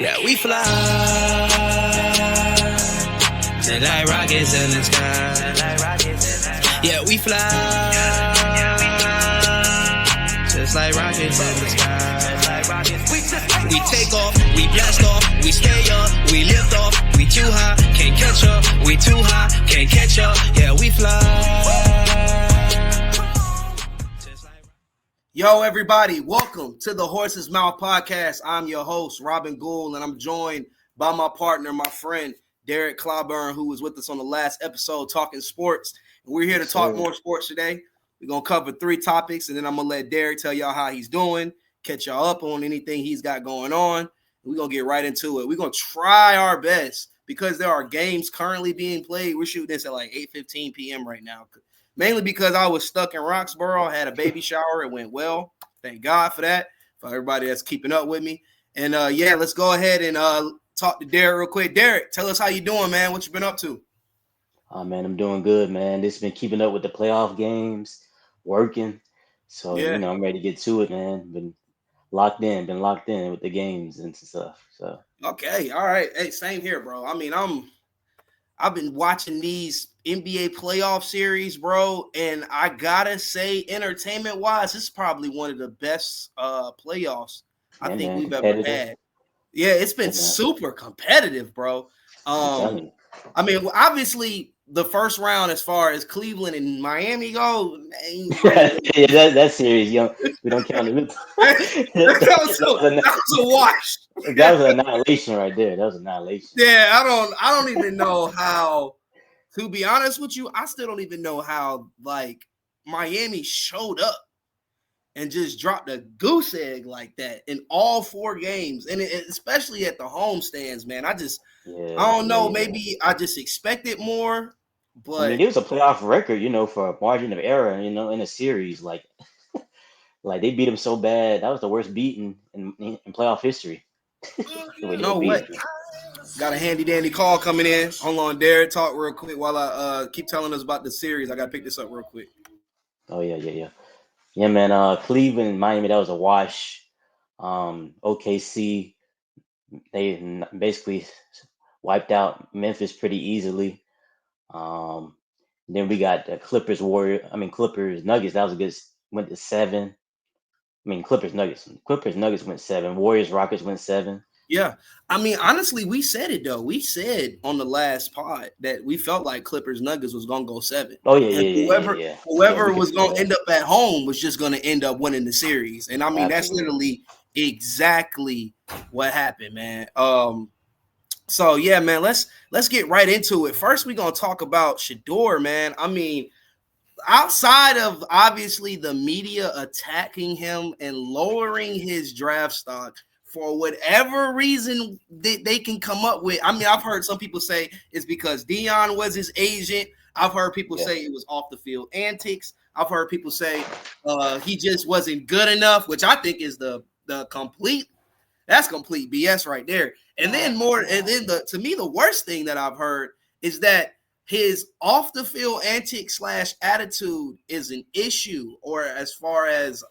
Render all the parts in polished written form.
Yeah, we fly just like rockets in the sky. Yeah, we fly just like rockets in the sky. We take off, we blast off, we stay up, we lift off, we too high, can't catch up, we too high, can't catch up. Yeah, we fly. Yo, everybody, welcome to the Horse's Mouth Podcast. I'm your host, Robin Gould, and I'm joined by my partner, my friend, Derrick Clyburn, who was with us on the last episode talking sports. And we're here to talk more sports today. We're going to cover 3 topics, and then I'm going to let Derrick tell y'all how he's doing, catch y'all up on anything he's got going on. We're going to get right into it. We're going to try our best because there are games currently being played. We're shooting this at like 8:15 p.m. right now. Mainly because I was stuck in Roxborough. I had a baby shower. It went well. Thank God for that, for everybody that's keeping up with me. And, let's go ahead and talk to Derrick real quick. Derrick, tell us how you doing, man. What you been up to? Oh, man, I'm doing good, man. Just been keeping up with the playoff games, working. So, I'm ready to get to it, man. Been locked in with the games and stuff. So okay, all right. Hey, same here, bro. I mean, I've been watching these NBA playoff series, bro, and I gotta say, entertainment-wise, this is probably one of the best playoffs I think we've ever had. Yeah, it's been super competitive, bro. I mean, obviously, the first round, as far as Cleveland and Miami go, yeah, that series, we don't count it. that was a wash. That was an annihilation right there. That was annihilation. Yeah, I don't even know how. To be honest with you, I still don't even know how, like, Miami showed up and just dropped a goose egg like that in all 4 games, and especially at the home stands, man. I don't know. Maybe I just expected more, but I mean, it was a playoff record, for a margin of error, in a series. Like they beat them so bad. That was the worst beating in playoff history. No way. Got a handy dandy call coming in. Hold on, Derrick, talk real quick while I keep telling us about the series. I gotta pick this up real quick. Oh yeah, man. Cleveland and Miami, that was a wash. OKC, they basically wiped out Memphis pretty easily. Then we got the Clippers Nuggets. That was a good. Went to 7. I mean, Clippers Nuggets went 7. Warriors Rockets went 7. Yeah. I mean, honestly, we said it, though. We said on the last pod that we felt like Clippers Nuggets was going to go 7. Oh, yeah. Whoever was going to end up at home was just going to end up winning the series. And, I mean, That's literally exactly what happened, man. So, yeah, man, let's get right into it. First, we're going to talk about Shedeur, man. I mean, outside of, obviously, the media attacking him and lowering his draft stock, for whatever reason they can come up with. I mean, I've heard some people say it's because Dion was his agent. I've heard people say it was off the field antics. I've heard people say he just wasn't good enough, which I think is the complete BS right there. And then to me, the worst thing that I've heard is that his off the field antics / attitude is an issue, or as far as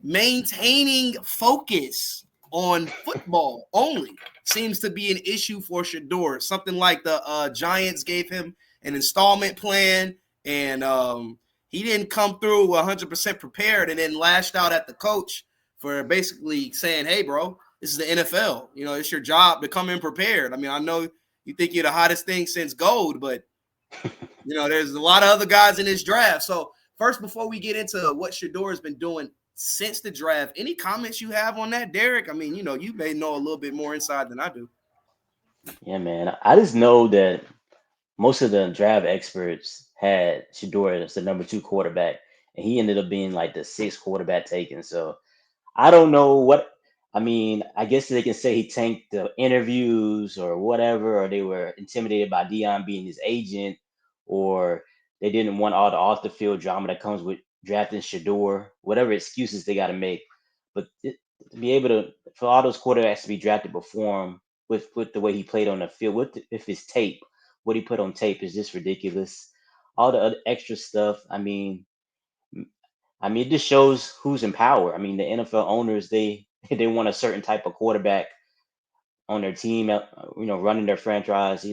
maintaining focus on football only seems to be an issue for Shedeur. Something like the Giants gave him an installment plan, and he didn't come through 100% prepared, and then lashed out at the coach for basically saying, hey, bro, this is the NFL. It's your job to come in prepared. I mean, I know you think you're the hottest thing since gold, but, there's a lot of other guys in this draft. So first, before we get into what Shedeur has been doing since the draft, any comments you have on that, Derrick? I mean, you may know a little bit more inside than I do. Yeah, man. I just know that most of the draft experts had Shedeur as the number 2 quarterback, and he ended up being like the 6th quarterback taken. So I don't know what. I mean, I guess they can say he tanked the interviews or whatever, or they were intimidated by Dion being his agent, or they didn't want all the off the field drama that comes with drafting Shedeur, whatever excuses they got to make. But to be able for all those quarterbacks to be drafted before him with the way he played on the field, with his tape, what he put on tape is just ridiculous. All the other extra stuff, I mean, it just shows who's in power. I mean, the NFL owners, they want a certain type of quarterback on their team, running their franchise,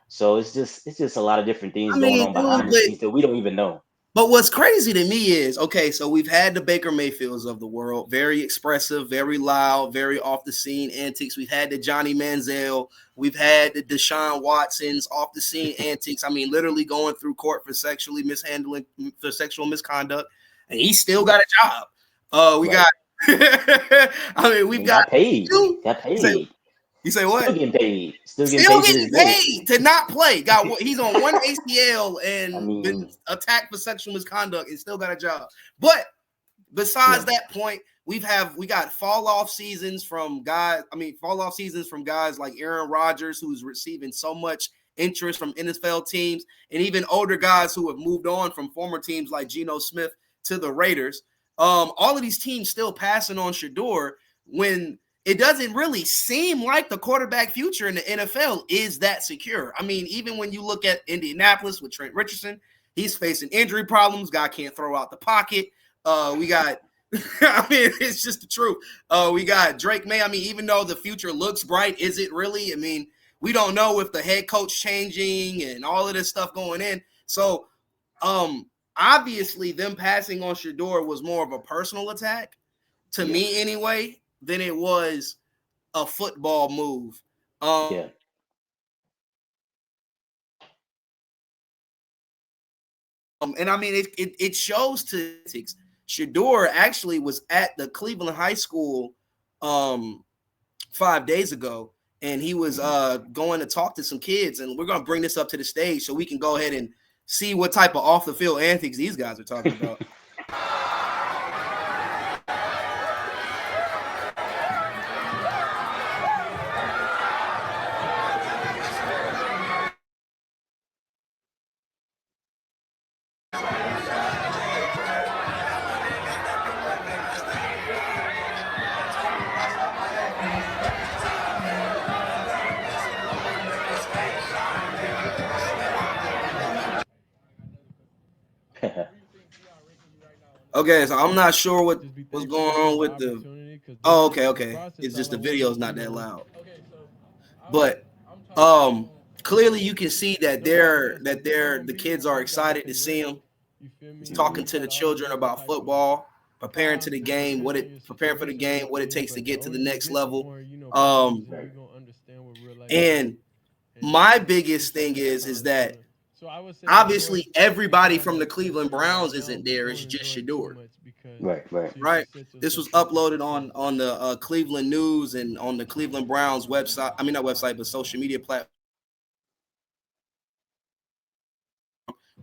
So it's just a lot of different things I going mean, on dude, behind the scenes that we don't even know. but what's crazy to me is, okay, so we've had the Baker Mayfields of the world, very expressive, very loud, very off the scene antics. We've had the Johnny Manziel, we've had the Deshaun Watsons off the scene antics. I mean, literally going through court for sexual misconduct, and he still got a job. We Right. got, I mean, we've got Got paid. you. Got paid. You say Still what? getting paid. Still getting Still paid to this getting day. paid to not play. He's on one ACL and I mean, been attacked for sexual misconduct and still got a job. But besides that point, we got fall off seasons from guys like Aaron Rodgers, who's receiving so much interest from NFL teams, and even older guys who have moved on from former teams like Geno Smith to the Raiders. All of these teams still passing on Shedeur when it doesn't really seem like the quarterback future in the NFL is that secure. I mean, even when you look at Indianapolis with Trent Richardson, he's facing injury problems. Guy can't throw out the pocket. We got, I mean, it's just the truth. We got Drake May. I mean, even though the future looks bright, is it really? I mean, we don't know if the head coach changing and all of this stuff going in. So, obviously, them passing on Shedeur was more of a personal attack to me anyway than it was a football move. And I mean, it shows to Shedeur actually was at the Cleveland High School 5 days ago, and he was going to talk to some kids, and we're going to bring this up to the stage so we can go ahead and see what type of off the field antics these guys are talking about. Okay, so I'm not sure what's going on with the. Oh, okay. It's just the video is not that loud. But clearly you can see that the kids are excited to see him. He's talking to the children about football, preparing for the game, what it takes to get to the next level. And my biggest thing is that obviously everybody from the Cleveland Browns isn't there. It's just Shedeur. Right. This was uploaded on the Cleveland News and on the Cleveland Browns website. I mean, not website, but social media platform,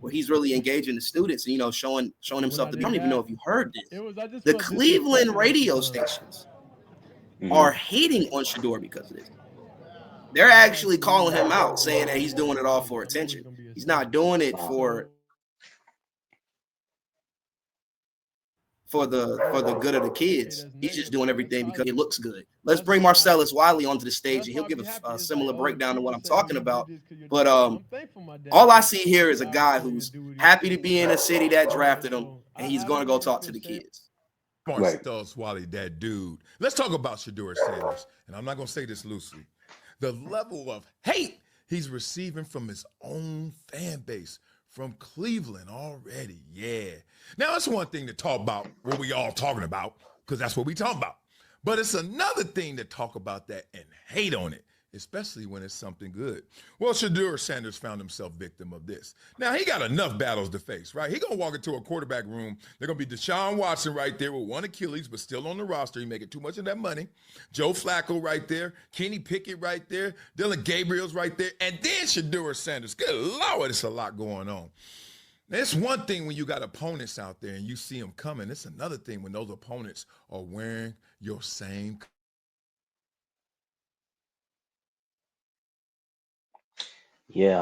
where he's really engaging the students and, showing himself to be. I don't even know if you heard this. The Cleveland radio stations are hating on Shedeur because of this. They're actually calling him out, saying that he's doing it all for attention. He's not doing it for the good of the kids. He's just doing everything because it looks good. Let's bring Marcellus Wiley onto the stage, and he'll give a similar breakdown to what I'm talking about. But all I see here is a guy who's happy to be in a city that drafted him, and he's going to go talk to the kids. Marcellus Wiley, that dude. Let's talk about Shedeur Sanders, and I'm not going to say this loosely. The level of hate he's receiving from his own fan base, from Cleveland already. Yeah. Now, it's one thing to talk about what we all talking about, because that's what we talk about. But it's another thing to talk about that and hate on it, especially when it's something good. Well, Shedeur Sanders found himself victim of this. Now, he got enough battles to face, right? He going to walk into a quarterback room. They're going to be Deshaun Watson right there with one Achilles, but still on the roster. He making too much of that money. Joe Flacco right there. Kenny Pickett right there. Dylan Gabriel's right there. And then Shedeur Sanders. Good Lord, it's a lot going on. Now, it's one thing when you got opponents out there and you see them coming. It's another thing when those opponents are wearing your same. Yeah,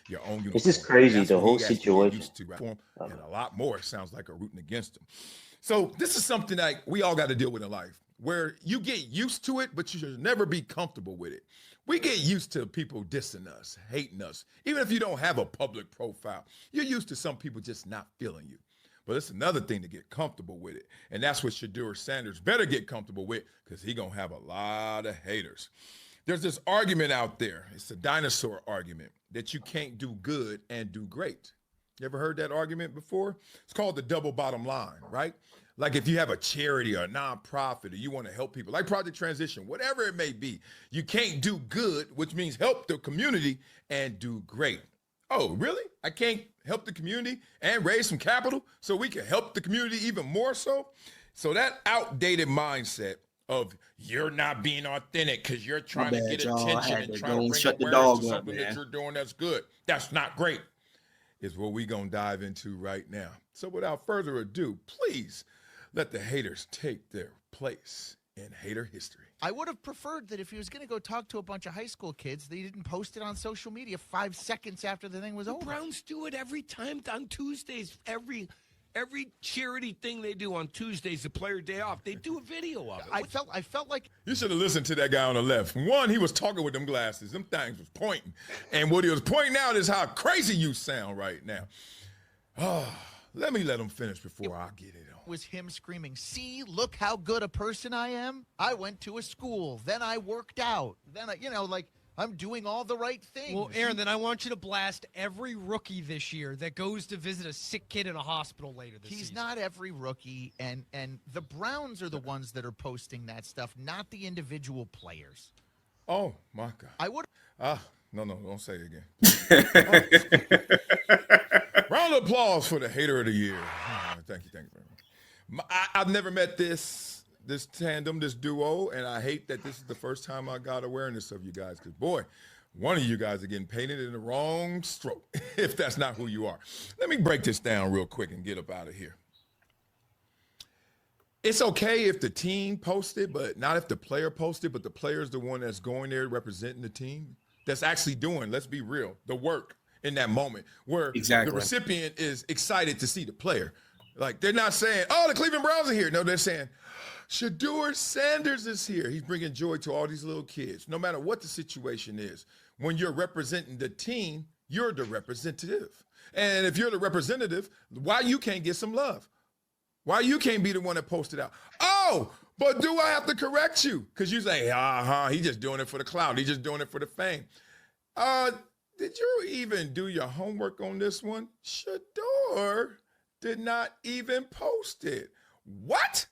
Your own uniform. It's just crazy, That's the what whole he actually situation. used to and a lot more. It sounds like a rooting against him. So this is something that we all got to deal with in life, where you get used to it, but you should never be comfortable with it. We get used to people dissing us, hating us, even if you don't have a public profile. You're used to some people just not feeling you. But it's another thing to get comfortable with it. And that's what Shedeur Sanders better get comfortable with, because he's going to have a lot of haters. There's this argument out there. It's a dinosaur argument that you can't do good and do great. You ever heard that argument before? It's called the double bottom line, right? Like if you have a charity or a nonprofit or you want to help people, like Project Transition, whatever it may be, you can't do good, which means help the community, and do great. Oh, really? I can't help the community and raise some capital so we can help the community even more so? So that outdated mindset of you're not being authentic because you're trying to get attention and trying to bring awareness to something that you're doing that's good, that's not great, is what we're going to dive into right now. So without further ado, please let the haters take their place in hater history. I would have preferred that if he was going to go talk to a bunch of high school kids, that he didn't post it on social media 5 seconds after the thing was over. Browns do it every time on Tuesdays. Every charity thing they do on Tuesdays, the player day off, they do a video of it. I felt like you should have listened to that guy on the left. One, he was talking with them glasses. Them things was pointing. And what he was pointing out is how crazy you sound right now. Oh, let him finish before I get it on. Was him screaming, "See, look how good a person I am. I went to a school, then I worked out, then I'm doing all the right things." Well, Aaron, then I want you to blast every rookie this year that goes to visit a sick kid in a hospital later this season. He's not every rookie, and the Browns are the ones that are posting that stuff, not the individual players. Oh, my God. I would. No, don't say it again. Round of applause for the hater of the year. Thank you very much. I've never met this tandem, this duo, and I hate that this is the first time I got awareness of you guys, because, boy, one of you guys are getting painted in the wrong stroke, if that's not who you are. Let me break this down real quick and get up out of here. It's okay if the team posted, but not if the player posted, but the player's the one that's going there representing the team, that's actually doing, let's be real, the work in that moment, where the recipient is excited to see the player. Like, they're not saying, oh, the Cleveland Browns are here. No, they're saying, Shedeur Sanders is here. He's bringing joy to all these little kids. No matter what the situation is, when you're representing the team, you're the representative. And if you're the representative, why you can't get some love? Why you can't be the one that posted out? Oh, but do I have to correct you? Because you say, he's just doing it for the clout. He's just doing it for the fame. Did you even do your homework on this one? Shedeur did not even post it. What?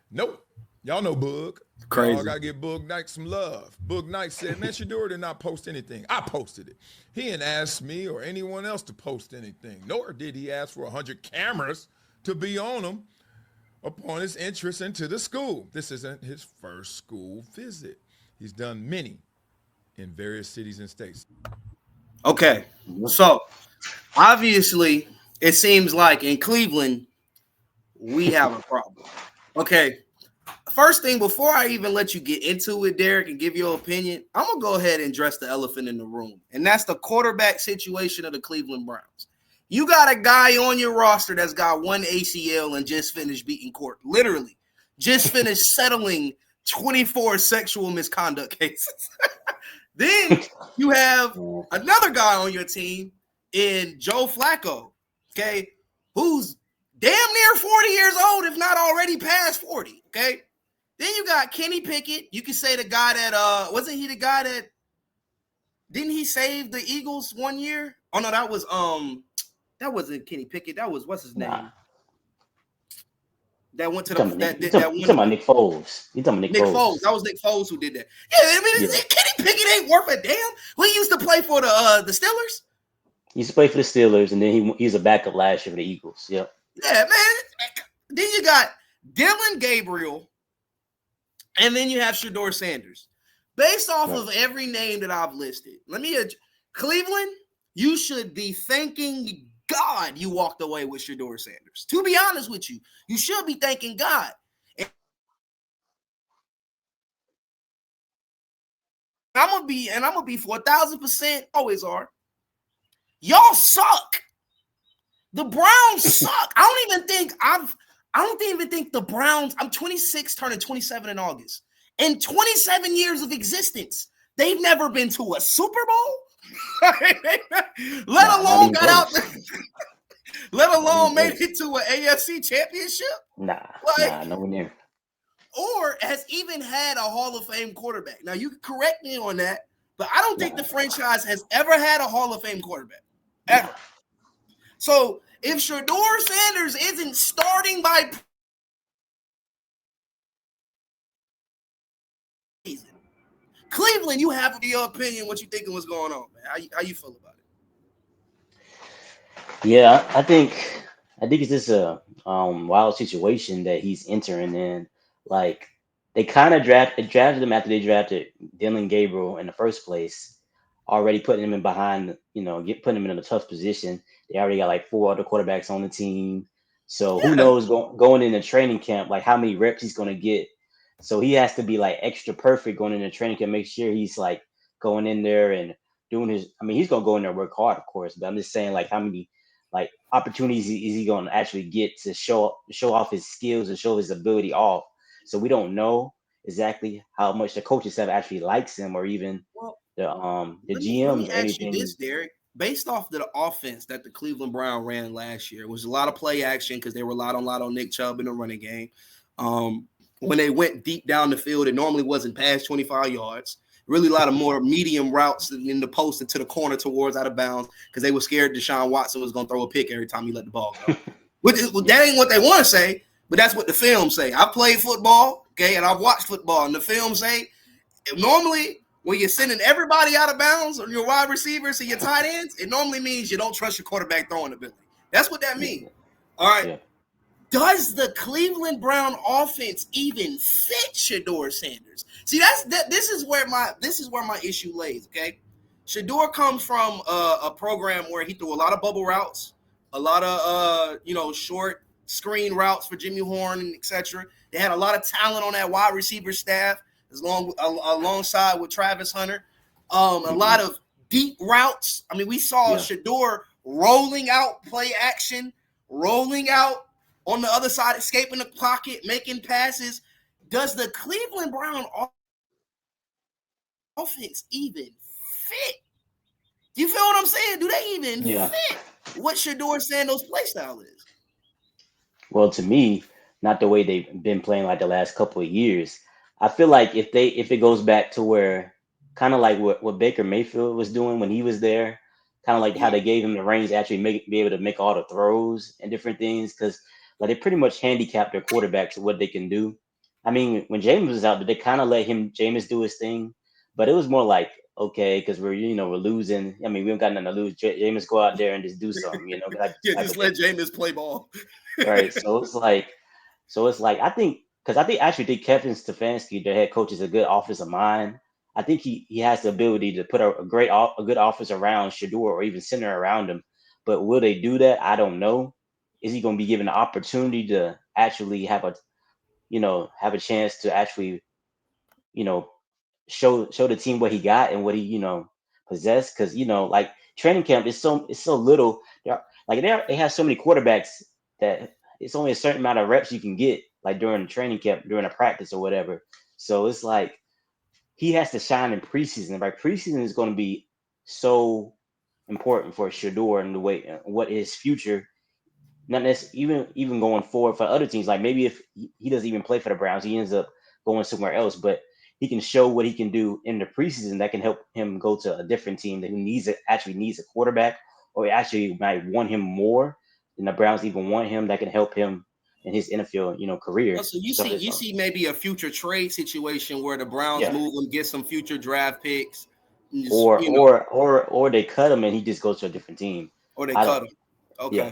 Nope. Y'all know Boog. Crazy. Y'all got to give Boog Knight some love. Boog Knight said, man, Shedeur did not post anything. I posted it. He didn't ask me or anyone else to post anything, nor did he ask for 100 cameras to be on him upon his entrance into the school. This isn't his first school visit. He's done many in various cities and states. Okay, so obviously it seems like in Cleveland we have a problem. Okay, first thing, before I even let you get into it, Derrick, and give your opinion, I'm going to go ahead and address the elephant in the room, and that's the quarterback situation of the Cleveland Browns. You got a guy on your roster that's got one ACL and just finished beating court, literally, just finished settling 24 sexual misconduct cases. Then you have another guy on your team in Joe Flacco, okay, who's damn near 40 years old, if not already past 40, okay? Then you got Kenny Pickett. You could say the guy that, wasn't he the guy that, didn't he save the Eagles one year? Oh, no, that wasn't Kenny Pickett. That was, what's his name? Nah. That went to You talking about Nick Foles. You talking about Nick Foles. That was Nick Foles who did that. Yeah, I mean, Kenny Pickett ain't worth a damn. He used to play for the Steelers. He used to play for the Steelers, and then he was a backup last year for the Eagles. Yep. Yeah, man. Then you got Dylan Gabriel, and then you have Shedeur Sanders. Based off of every name that I've listed, Cleveland, you should be thanking God you walked away with Shedeur Sanders. To be honest with you, you should be thanking God. And I'm gonna be 4,000%, always are. Y'all suck. The Browns suck. I don't even think the Browns. I'm 26, turning 27 in August. In 27 years of existence, they've never been to a Super Bowl. Let alone got let No, he alone was made great. it to an AFC championship. Like, Nowhere near. or has even had a Hall of Fame quarterback. Now, you can correct me on that, but I don't think Nah, the franchise has ever had a Hall of Fame quarterback, nah. ever. So if Shador Sanders isn't starting by season, Cleveland, you have your opinion, what you thinking was going on, man. How you feel about it? Yeah, I think it's just a wild situation that he's entering in. Like they kind of drafted him after they drafted Dylan Gabriel in the first place, already putting him in behind, putting him in a tough position. They already got like four other quarterbacks on the team, so who Yeah. knows going into training camp like how many reps he's gonna get. So he has to be like extra perfect going into training camp, make sure he's like going in there and doing his. I mean, he's gonna go in there and work hard, of course, but I'm just saying like how many like opportunities is he going to actually get to show off his skills and show his ability off. So we don't know exactly how much the coaching staff actually likes him, or even Well, the let me GMs or ask you anything. this, Derrick. Based off the offense that the Cleveland Brown ran last year, it was a lot of play action because they relied a lot on Nick Chubb in the running game. When they went deep down the field, it normally wasn't past 25 yards. Really, a lot of more medium routes in the post and to the corner towards out of bounds because they were scared Deshaun Watson was going to throw a pick every time he let the ball go. That ain't what they want to say, but that's what the film say. I played football, okay, and I've watched football, and the film say normally when you're sending everybody out of bounds on your wide receivers and your tight ends, it normally means you don't trust your quarterback throwing ability. That's what that Yeah, means. All right. yeah. Does the Cleveland Brown offense even fit Shador Sanders? See, this is where my issue lays. Okay, Shador comes from a program where he threw a lot of bubble routes, a lot of short screen routes for Jimmy Horn and etc. They had a lot of talent on that wide receiver staff, alongside with Travis Hunter. A Hmm. lot of deep routes. I mean, we saw Yeah. Shador rolling out play action, rolling out on the other side, escaping the pocket, making passes. Does the Cleveland Brown offense even fit? You feel what I'm saying? Do they even Yeah. fit what Shador Sanders' play style is? Well, to me, not the way they've been playing like the last couple of years. I feel like if it goes back to where kind of like what Baker Mayfield was doing when he was there, kind of like how Mhm. they gave him the reins to actually be able to make all the throws and different things, because like they pretty much handicapped their quarterbacks what they can do. I mean, when James was out, they kind of let James do his thing, but it was more like okay, because we're losing. I mean, we don't got nothing to lose. James go out there and just do something, Yeah, type just of thing. let Jameis play ball. Right. So it's like I actually think Kevin Stefanski, the head coach, is a good offensive mind. I think he has the ability to put a good offense around Shador or even center around him. But will they do that? I don't know. Is he going to be given the opportunity to actually have a chance to actually you know show the team what he got and what he possessed? Because like training camp is so little. They have so many quarterbacks that it's only a certain amount of reps you can get like during the training camp, during a practice or whatever. So it's like he has to shine in preseason. Right, preseason is going to be so important for Shador and the way what his future. Not necessarily even going forward for other teams. Like maybe if he doesn't even play for the Browns, he ends up going somewhere else. But he can show what he can do in the preseason that can help him go to a different team that actually needs a quarterback, or actually might want him more than the Browns even want him. That can help him in his NFL Oh, career. so you Stuff see, that's you see maybe a future trade situation where the Browns yeah. move him, get some future draft picks, and just, Or they cut him and he just goes to a different team. or they I don't. cut him. Yeah. Okay. Yeah.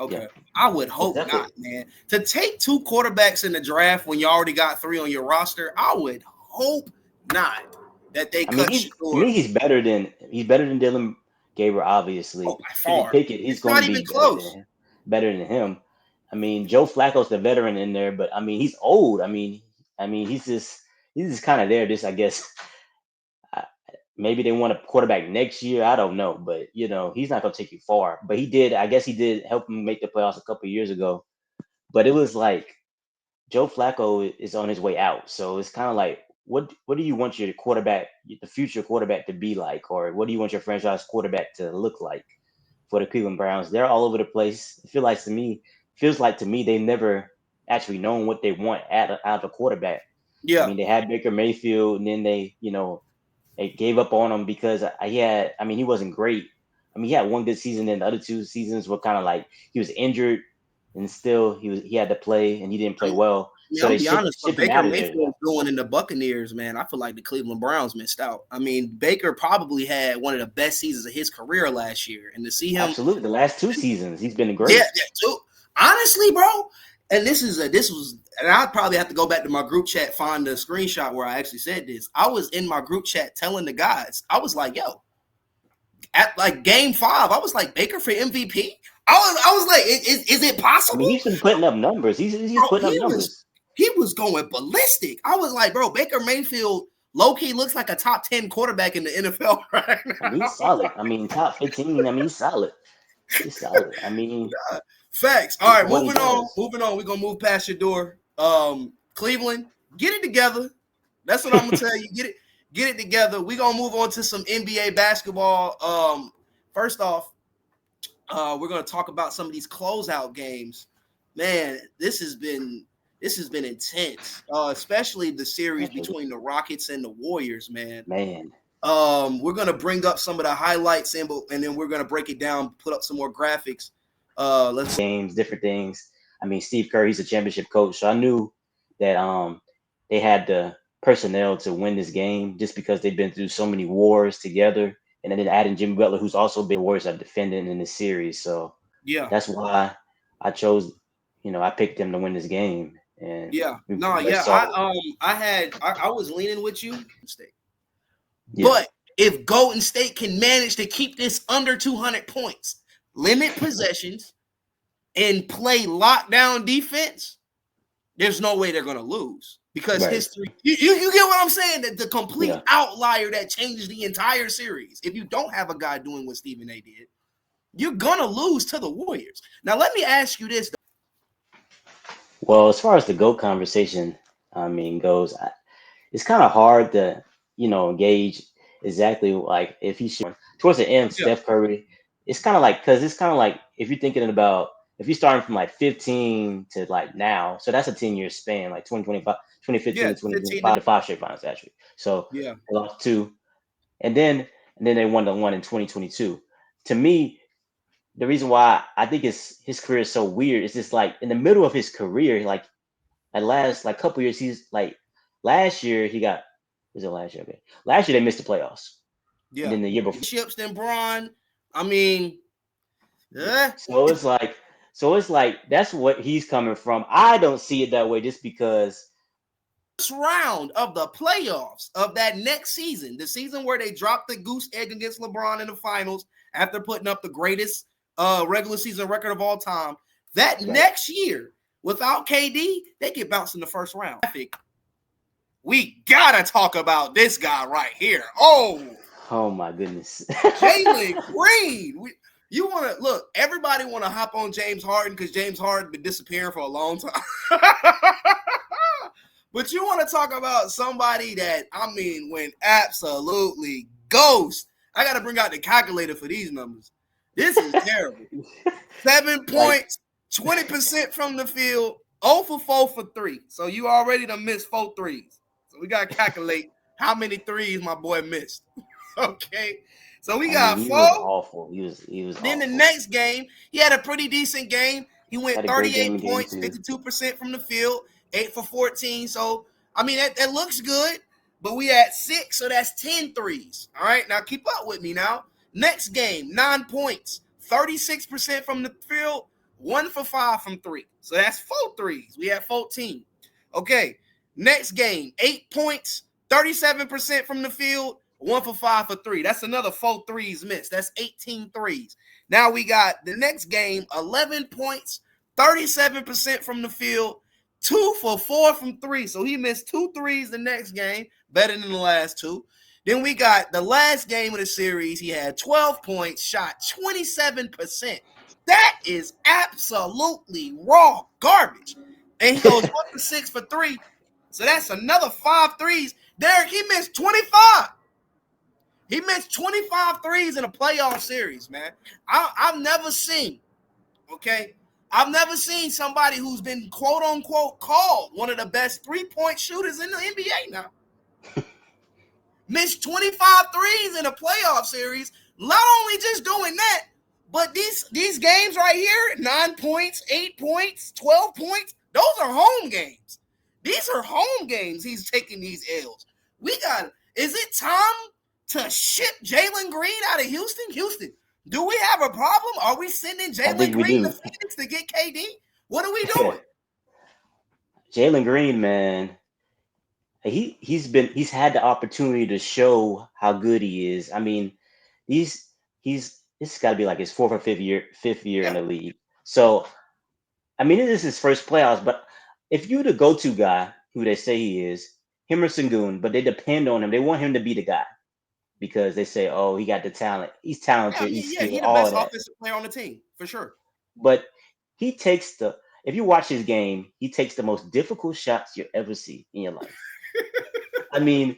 Okay. I would It's hope not, definitely. man. To take two quarterbacks in the draft when you already got three on your roster, I would hope not that they I mean, cut Shador. he's better than Dylan Gabriel. Oh, Obviously, by Kenny far. Pickett, he's It's going not to even be close. better than him. I mean, Joe Flacco's the veteran in there, but I mean, he's old. I mean, he's just kind of there. Just I guess I- maybe they want a quarterback next year. I don't know, but he's not going to take you far. But he did. I guess he did help him make the playoffs a couple of years ago. But it was like Joe Flacco is on his way out, so it's kind of like, what do you want your quarterback, the future quarterback, to be like, or what do you want your franchise quarterback to look like for the Cleveland Browns. They're all over the place. It feels like to me they never actually known what they want out of a quarterback. I Yeah. mean, they had Baker Mayfield, and then they gave up on him because he wasn't great. I mean, he had one good season, and the other 2 seasons were kind of like he was injured, and still he had to play, and he didn't play well. So I'll they be honest, what shipped him Baker out of there. Mayfield doing in the Buccaneers, man, I feel like the Cleveland Browns missed out. I mean, Baker probably had one of the best seasons of his career last year, and to see him Absolutely, the last 2 seasons he's been great. Yeah, too. Honestly, bro. And and I'd probably have to go back to my group chat, find the screenshot where I actually said this. I was in my group chat telling the guys, I was like, yo, at like game 5, I was like, Baker for MVP. I was like, is it possible? I mean, he's been putting up numbers. He's putting up numbers. He was going ballistic. I was like, bro, Baker Mayfield low-key looks like a top 10 quarterback in the NFL right now. I mean, he's solid. I mean, top 15. I mean, he's solid. He's solid. I mean, facts. All right, moving on. We're gonna move past your door. Cleveland, get it together. That's what I'm gonna tell you. Get it together. We're gonna move on to some NBA basketball. First off, we're gonna talk about some of these closeout games. Man, this has been intense, especially the series between the Rockets and the Warriors, man. We're gonna bring up some of the highlights and then we're gonna break it down, put up some more graphics. Let's games, different things. I mean, Steve Kerr, he's a championship coach, so I knew that they had the personnel to win this game just because they've been through so many wars together, and then adding Jimmy Butler, who's also been Warriors have defended in this series. So yeah, that's why I chose. I picked them to win this game. And I was leaning with you. Yeah. But if Golden State can manage to keep this under 200 points, limit possessions, and play lockdown defense, there's no way they're going to lose because history. You get what I'm saying? That the complete outlier that changes the entire series. If you don't have a guy doing what Stephen A. did, you're going to lose to the Warriors. Now, let me ask you this. Well, as far as the GOAT conversation, goes, it's kind of hard to, gauge exactly like if he's towards the end, Steph Curry. It's kind of like if you're thinking about if you're starting from like 15 to like now, so that's a 10-year span, like 2015 to 2025, 5 straight finals actually. So they lost 2, and then they won the 1 in 2022. To me, the reason why I think his career is so weird is just like in the middle of his career, like at last like couple years, he's like last year he got last year? Okay. Last year they missed the playoffs. Yeah. And then the year before Chips and Braun. I mean, so it's like that's what he's coming from. I don't see it that way just because this round of the playoffs of that next season, the season where they dropped the goose egg against LeBron in the finals after putting up the greatest regular season record of all time. That next year, without KD, they get bounced in the first round. We gotta talk about this guy right here. Oh my goodness. Jalen Green. You want to look, everybody want to hop on James Harden because James Harden been disappearing for a long time. But you want to talk about somebody that, went absolutely ghost. I got to bring out the calculator for these numbers. This is terrible. 7 points, 20% from the field, 0 for 4 for 3. So you already done missed 4 threes. So we got to calculate how many threes my boy missed. Okay. So we got 4. He was awful. He was Then awful. the next game, he had a pretty decent game. He went 38 points, 52% from the field, 8 for 14. So, that looks good. But we had 6, so that's 10 threes. All right, now keep up with me now. Next game, 9 points, 36% from the field, 1 for 5 from 3. So that's 4 threes. We had 14. Okay, next game, 8 points, 37% from the field, 1 for 5 for 3. That's another 4 threes missed. That's 18 threes. Now we got the next game, 11 points, 37% from the field, 2 for 4 from 3. So he missed 2 threes the next game, better than the last 2. Then we got the last game of the series. He had 12 points, shot 27%. That is absolutely raw garbage. And he goes 1 for 6 for 3. So that's another 5 threes. Derrick, he missed 25. He missed 25 threes in a playoff series, man. I've never seen, okay? I've never seen somebody who's been quote unquote called one of the best 3-point shooters in the NBA now. Missed 25 threes in a playoff series. Not only just doing that, but these games right here, 9 points, 8 points, 12 points, those are home games. These are home games he's taking these L's. Is it time to ship Jalen Green out of Houston? Houston, do we have a problem? Are we sending Jalen Green to Phoenix to get KD? What are we doing? Jalen Green, man, he's had the opportunity to show how good he is. I mean, this got to be like his fourth or fifth year in the league. So, I mean, it is his first playoffs. But if you're the go-to guy, who they say he is, him or Sengun, but they depend on him. They want him to be the guy because they say, "Oh, he got the talent. He's talented. He's skilled." He's the best offensive player on the team for sure. But he takes if you watch his game, he takes the most difficult shots you'll ever see in your life. I mean,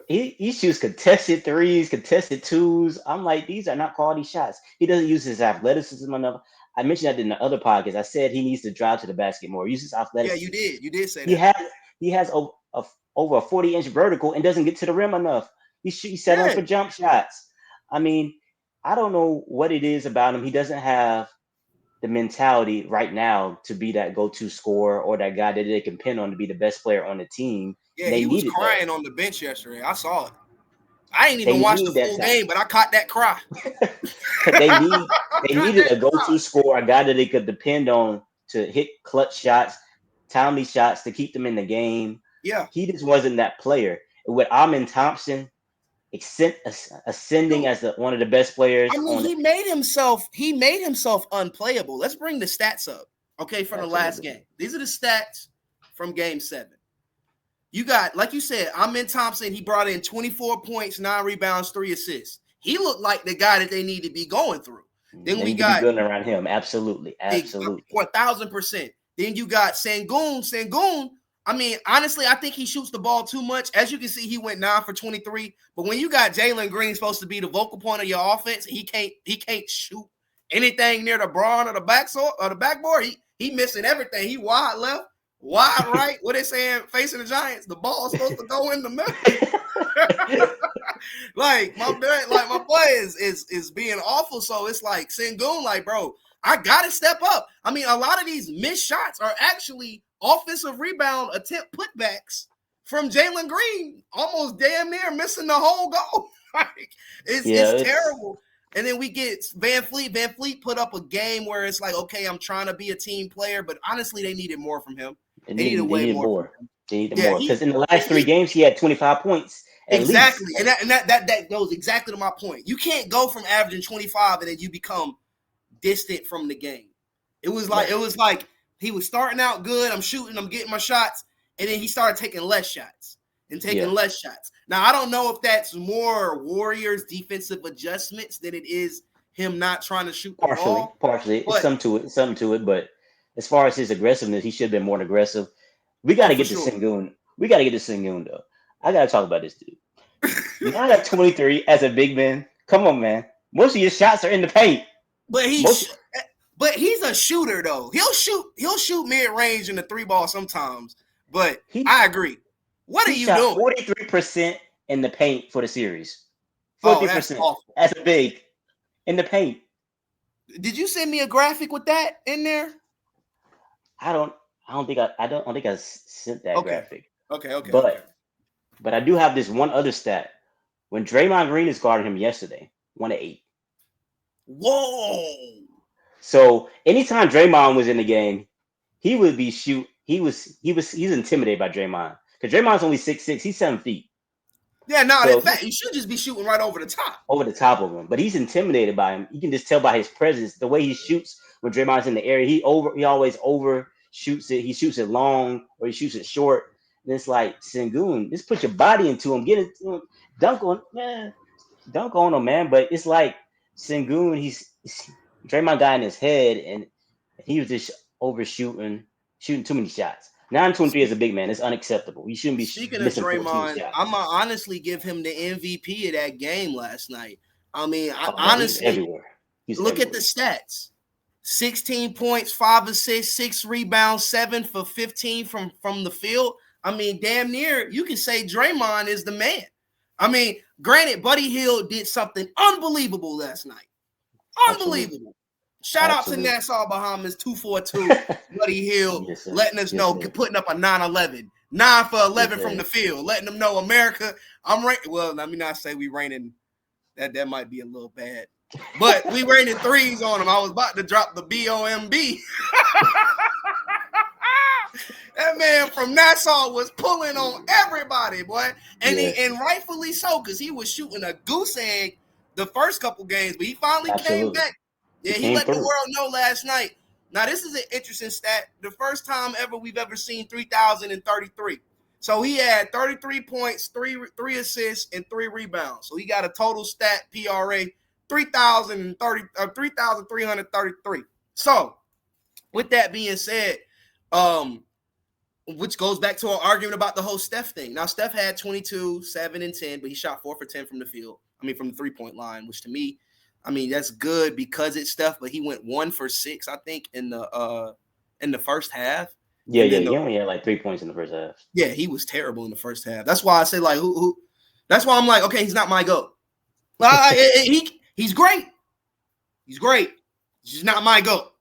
he shoots contested threes, contested twos. I'm like, these are not quality shots. He doesn't use his athleticism enough. I mentioned that in the other podcast. I said he needs to drive to the basket more. Use his athleticism. Yeah, you did. You did say that. He has over a 40-inch vertical and doesn't get to the rim enough. He's settling for jump shots. I mean, I don't know what it is about him. He doesn't have the mentality right now to be that go-to scorer or that guy that they can pin on to be the best player on the team. Yeah, he was crying on the bench yesterday. I saw it. I ain't even watched the full game, but I caught that cry. they needed a go-to scorer, a guy that they could depend on to hit clutch shots, timely shots to keep them in the game. Yeah. He just wasn't that player. With Amin Thompson ascending as one of the best players. I mean, he made himself unplayable. Let's bring the stats up, okay, from the last game. These are the stats from game 7. You got, like you said, Amin Thompson. He brought in 24 points, 9 rebounds, 3 assists. He looked like the guy that they need to be going through. Then we got building around him. Absolutely. 1,000%. Then you got Sengun. Sengun, I mean, honestly, I think he shoots the ball too much. As you can see, he went 9 for 23. But when you got Jalen Green supposed to be the vocal point of your offense, he can't shoot anything near the broad or the backboard. He missing everything. He wide left, wide right. What they saying? Facing the Giants, the ball's supposed to go in the middle. like my play is being awful. So it's like Sengun, like, bro, I gotta step up. I mean, a lot of these missed shots are actually offensive rebound attempt putbacks from Jalen Green, almost damn near missing the whole goal. It's terrible. And then we get Van Fleet. Van Fleet put up a game where it's like, okay, I'm trying to be a team player, but honestly, they needed more from him. They needed way more. They needed more because in the last 3 games, he had 25 points. Exactly, and that goes exactly to my point. You can't go from averaging 25 and then you become distant from the game. It was like he was starting out good. I'm shooting, I'm getting my shots, and then he started taking less shots. Now, I don't know if that's more Warriors defensive adjustments than it is him not trying to shoot the ball. Partially. It's something to it. But as far as his aggressiveness, he should have been more aggressive. We got to get to Sengun. We got to get to Sengun, though. I got to talk about this dude. Not at 23 as a big man. Come on, man. Most of your shots are in the paint. But he's a shooter, though. He'll shoot mid-range in the 3-ball sometimes. But I agree. What are you doing? 43% in the paint for the series. 40% as a big in the paint. Did you send me a graphic with that in there? I don't think I sent that graphic. Okay. But I do have this one other stat. When Draymond Green is guarding him yesterday, 1-8. Whoa. So anytime Draymond was in the game, he would be he's intimidated by Draymond. Because Draymond's only 6'6", he's 7 feet. Yeah, no, in fact, he should just be shooting right over the top. Over the top of him. But he's intimidated by him. You can just tell by his presence, the way he shoots when Draymond's in the area. He always overshoots it. He shoots it long or he shoots it short. And it's like, Sengun, just put your body into him. Get it to him. Dunk on him, man. But it's like Sengun, Draymond got in his head and he was just shooting too many shots. 9-23 as a big man. It's unacceptable. You shouldn't be Speaking of missing 14 Draymond, I'm shots. gonna honestly give him the MVP of that game last night. I mean, Oh man, he's honestly, everywhere. He's look at the everywhere. stats: 16 points, 5 assists, 6 rebounds, 7 for 15 from the field. I mean, damn near you can say Draymond is the man. I mean, granted, Buddy Hield did something unbelievable last night. Absolutely. Unbelievable. Shout out to Absolutely. Nassau Bahamas 242, Buddy Hield, Yes, sir. letting us Yes, know, sir. putting up a 9-11. 9 for 11 Yes, from sir. the field, letting them know America. I'm right. Well, let me not say we raining. That might be a little bad. But we raining threes on them. I was about to drop the BOMB. That man from Nassau was pulling on everybody, boy. And Yes. and rightfully so, because he was shooting a goose egg the first couple games, but he finally came Absolutely. back. Yeah, he came let the through. world know last night. Now, this is an interesting stat. The first time ever we've ever seen 3,033. So he had 33 points, three assists, and 3 rebounds. So he got a total stat PRA 3,333. So with that being said, which goes back to our argument about the whole Steph thing. Now, Steph had 22, 7, and 10, but he shot 4 for 10 from the field. I mean, from the 3-point line, which to me, I mean, that's good because it's Steph, but he went 1 for 6, I think, in the first half. Yeah, And yeah. then He only had like 3 points in the first half. yeah, he was terrible in the first half. That's why I say like who that's why I'm like, okay, he's not my GOAT. He's great. He's great. He's just not my GOAT.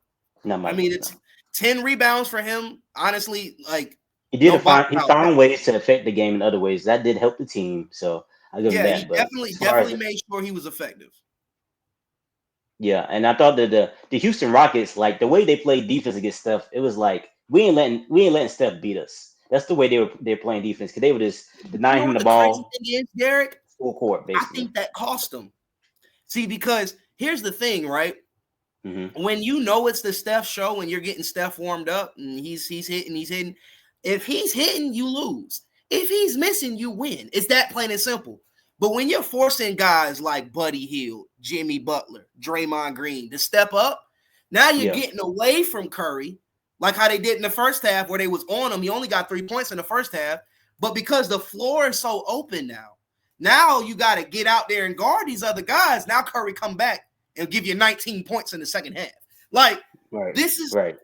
Not my I mean, goal, it's no. 10 rebounds for him. Honestly, like He did no box he out. found ways to affect the game in other ways. That did help the team. So I give him Yeah, he that. But as far as definitely made sure he was effective. yeah, and I thought that the Houston Rockets, like the way they played defense against Steph, it was like we ain't letting Steph beat us. That's the way they're playing defense because they were just You denying know him what the the crazy ball thing is, Derrick? full court I basically. think that cost him. See, because here's the thing, right? Hmm. When you know it's the Steph show and you're getting Steph warmed up and he's hitting. If he's hitting, you lose. If he's missing, you win. It's that plain and simple. But when you're forcing guys like Buddy Hield, Jimmy Butler, Draymond Green to step up, now you're Yeah, getting away from Curry, like how they did in the first half where they was on him. He only got 3 points in the first half, but because the floor is so open now you got to get out there and guard these other guys. Now Curry come back and give you 19 points in the second half. Like right, this is right.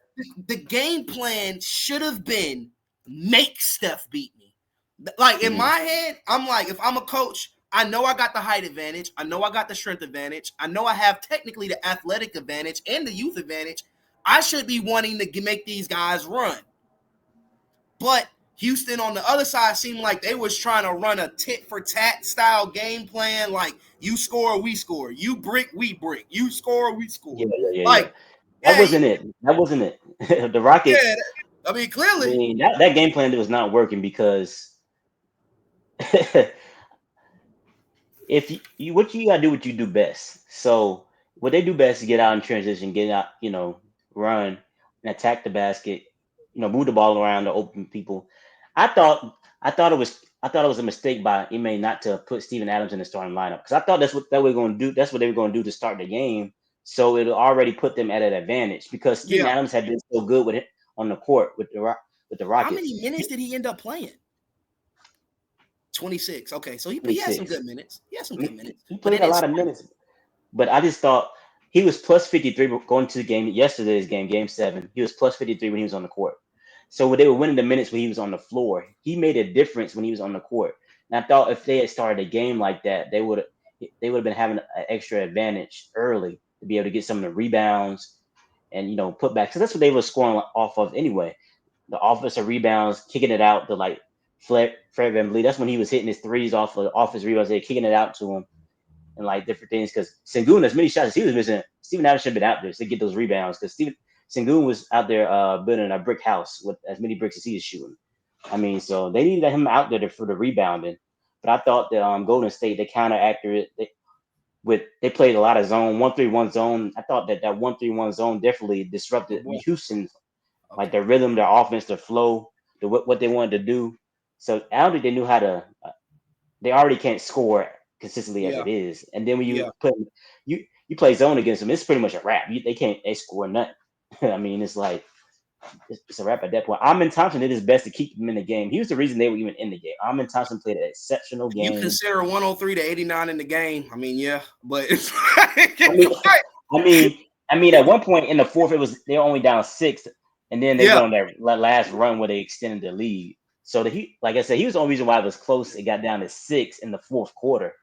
the game plan should have been make Steph beat me. Like in Hmm. my head, I'm like, if I'm a coach, I know I got the height advantage. I know I got the strength advantage. I know I have technically the athletic advantage and the youth advantage. I should be wanting to make these guys run. But Houston on the other side seemed like they was trying to run a tit for tat style game plan. Like you score, we score. You brick, we brick. You score, we score. Yeah, yeah, yeah, yeah. Like, That yeah, wasn't it. That wasn't it. The Rockets. yeah. I mean, clearly, That game plan was not working because if what you gotta do what you do best. So what they do best is get out in transition, get out, run and attack the basket, move the ball around to open people. I thought it was a mistake by Ime not to put Steven Adams in the starting lineup because I thought that we're going to do. That's what they were going to do to start the game. So it'll already put them at an advantage because Steven yeah. Adams had been so good with it on the court with the How Rockets. many minutes did he end up playing? 26. Okay, so he had some 26. good minutes. He had some good minutes, He but they played a didn't lot of start. minutes, but I just thought he was plus 53 going to the game yesterday's game, game 7. He was plus 53 when he was on the court. So when they were winning the minutes when he was on the floor, he made a difference when he was on the court. And I thought if they had started a game like that, they would have been having an extra advantage early to be able to get some of the rebounds and put back because that's what they were scoring off of anyway. The offensive rebounds, kicking it out to like Fred VanVleet. That's when he was hitting his threes off his rebounds. They're kicking it out to him and like different things because Sengun, as many shots as he was missing, Steven Adams should have been out there to get those rebounds because Sengun was out there building a brick house with as many bricks as he was shooting. I mean, so they needed him out there for the rebounding. But I thought that Golden State, they counteracted it. They played a lot of zone, 1-3-1 zone. I thought that 1-3-1 zone definitely Oh disrupted boy. Houston, like Okay. their rhythm, their offense, their flow, what they wanted to do. So I don't think they knew how to. They already can't score consistently as Yeah. it is, and then when Yeah. you play zone against them, it's pretty much a wrap. They score nothing. I mean, it's like it's a wrap at that point. Amon Thompson did his best to keep him in the game. He was the reason they were even in the game. Amon Thompson played an exceptional You game. consider 103 to 89 in the game. I mean, yeah, but it's I mean, at one point in the fourth, they were only down 6, and then they went on that last run where they extended the lead. So like I said, he was the only reason why it was close. It got down to 6 in the fourth quarter,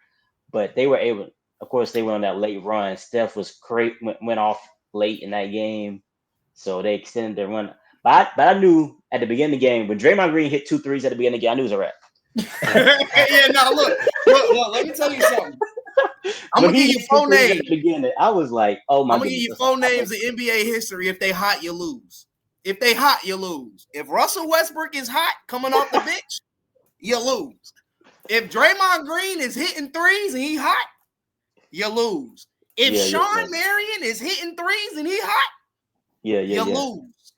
but they were able. Of course, they went on that late run. Steph went off late in that game, so they extended their run. But I knew at the beginning of the game when Draymond Green hit 2 threes at the beginning of the game, I knew it was a wrap. Yeah, no, look, let me tell you something. I'm gonna give you 4 names. At the beginning, I was like, "Oh my!" I'm gonna give you 4 names in NBA history. If they hot, you lose. If they hot, you lose. If Russell Westbrook is hot coming off the bench, you lose. If Draymond Green is hitting threes and he hot, you lose. If Sean Marion is hitting threes and he hot, you lose.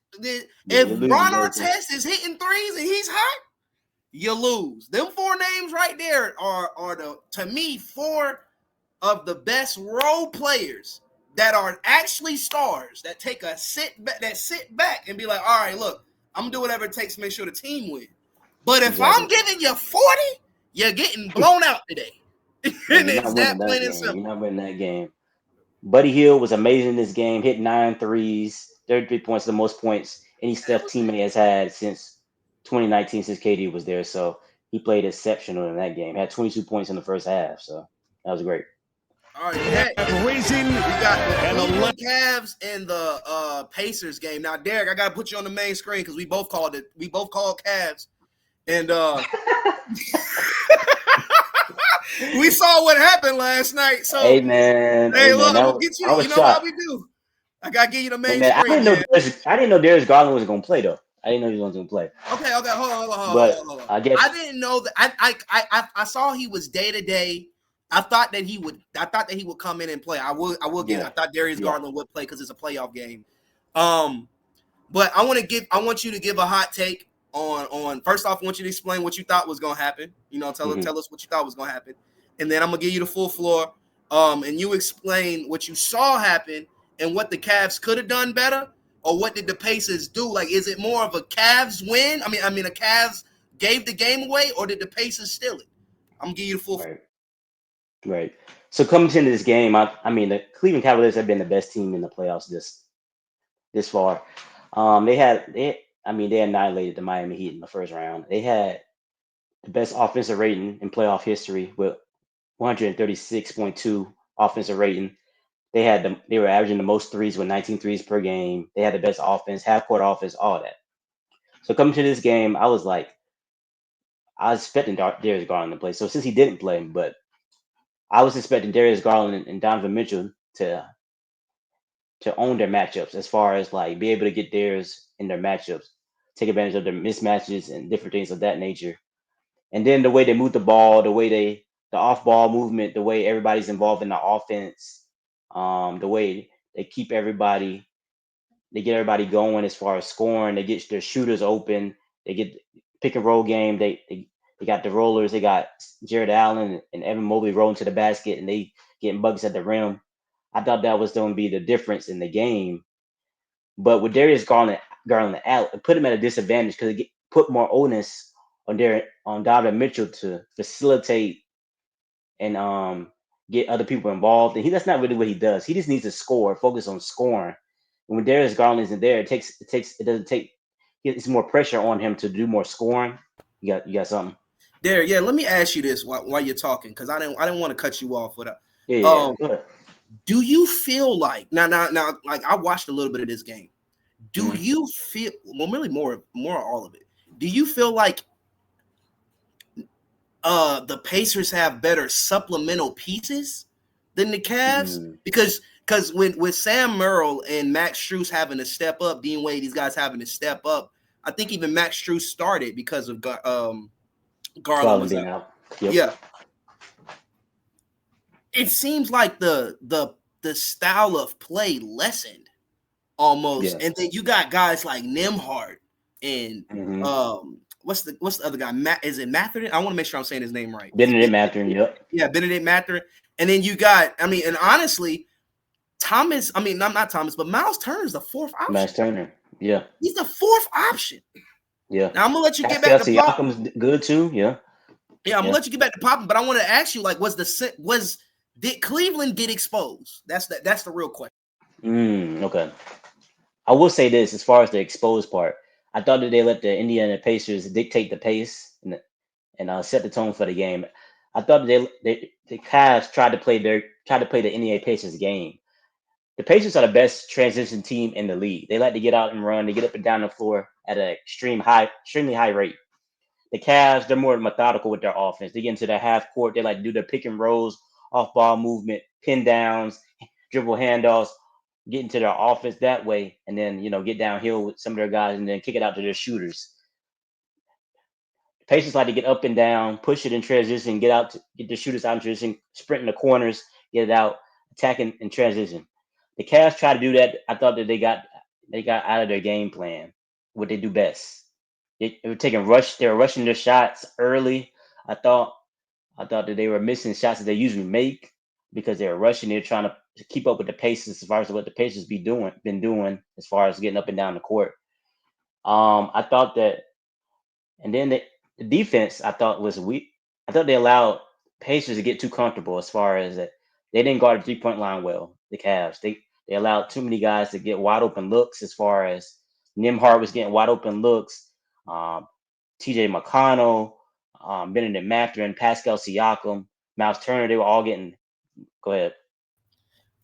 If Ron Artest is hitting threes and he's hot, you lose. Them 4 names right there are to me 4 of the best role players that are actually stars that take a sit back and be like, all right, look, I'm gonna do whatever it takes to make sure the team wins. But if I'm giving you 40, you're getting blown out today. And it's that plain and simple. You're not winning that game. Buddy Hield was amazing in this game, hit 9 threes, 33 points, the most points any Steph teammate has had since 2019, since KD was there. So he played exceptional in that game. Had 22 points in the first half. So that was great. All right, Raising we got the Cavs and the Pacers game. Now, Derrick, I gotta put you on the main screen because we both called Cavs, and we saw what happened last night. So hey man, look, I'm gonna get you. You know how we do. I gotta give you the main screen. I didn't know Darius Garland was gonna play though. I didn't know he was gonna play. Okay, hold on. I didn't know that. I saw he was day to day. I thought that he would come in and play. I thought Darius Garland would play because it's a playoff game. But I want you to give a hot take on first off, I want you to explain what you thought was gonna happen. You know, tell us what you thought was gonna happen. And then I'm gonna give you the full floor. And you explain what you saw happen and what the Cavs could have done better, or what did the Pacers do? Like, is it more of a Cavs win? I mean, the Cavs gave the game away, or did the Pacers steal it? I'm gonna give you the full floor. Right. So coming into this game, I mean, the Cleveland Cavaliers have been the best team in the playoffs this far. They annihilated the Miami Heat in the first round. They had the best offensive rating in playoff history with 136.2 offensive rating. They were averaging the most threes with 19 threes per game. They had the best offense, half court offense, all that. So coming to this game, I was expecting Darius Garland to play. So since he didn't play, but I was expecting Darius Garland and Donovan Mitchell to own their matchups, as far as like be able to get theirs in their matchups, take advantage of their mismatches and different things of that nature. And then the way they move the ball, the off-ball movement, the way everybody's involved in the offense, the way they get everybody going as far as scoring. They get their shooters open. They get pick and roll game. They got the rollers. They got Jared Allen and Evan Mobley rolling to the basket, and they getting buckets at the rim. I thought that was going to be the difference in the game. But with Darius Garland out, it put him at a disadvantage because it put more onus on Donovan Mitchell to facilitate and get other people involved. And that's not really what he does. He just needs to focus on scoring. And when Darius Garland isn't there, it's more pressure on him to do more scoring. You got something? Derrick, let me ask you this while you're talking, because I didn't want to cut you off with that. Do you feel like now like I watched a little bit of this game? Do you feel really more all of it? Do you feel like the Pacers have better supplemental pieces than the Cavs? Because with Sam Merrill and Max Strus having to step up, Dean Wade, these guys having to step up, I think even Max Strus started because of Garland was out. Yep. Yeah. It seems like the style of play lessened almost. And then you got guys like Nembhard and what's the other guy? Is it Mathurin? I want to make sure I'm saying his name right. Benedict Mathurin, yep. Yeah, Benedict Mathurin. And then you got, and honestly, not Thomas, but Miles Turner's the fourth option. Miles Turner. Yeah. He's the fourth option. Yeah. Now I'm gonna let you get Pascal back to popping. Siakam's good too. Yeah. Yeah, I'm Yeah. gonna let you get back to popping, but I want to ask you, like, did Cleveland get exposed? That's the real question. Okay. I will say this as far as the exposed part. I thought that they let the Indiana Pacers dictate the pace and set the tone for the game. I thought the Cavs tried to play the Indiana Pacers game. The Pacers are the best transition team in the league. They like to get out and run. They get up and down the floor at an extremely high rate. The Cavs, they're more methodical with their offense. They get into their half court. They like to do their pick and rolls, off ball movement, pin downs, dribble handoffs, get into their offense that way, and then get downhill with some of their guys and then kick it out to their shooters. Pacers like to get up and down, push it in transition, get the shooters out in transition, sprint in the corners, get it out, attacking in transition. The Cavs try to do that. I thought that they got out of their game plan, what they do best. They were rushing their shots early. I thought that they were missing shots that they usually make because they were rushing. They're trying to keep up with the paces as far as what the Pacers been doing as far as getting up and down the court. I thought that, and then the defense I thought was weak. I thought they allowed Pacers to get too comfortable as far as that they didn't guard the 3-point line well. The Cavs they allowed too many guys to get wide open looks as far as Nimhart was getting wide open looks. TJ McConnell, Benedict Mathurin, Pascal Siakam, Miles Turner, they were all getting. Go ahead.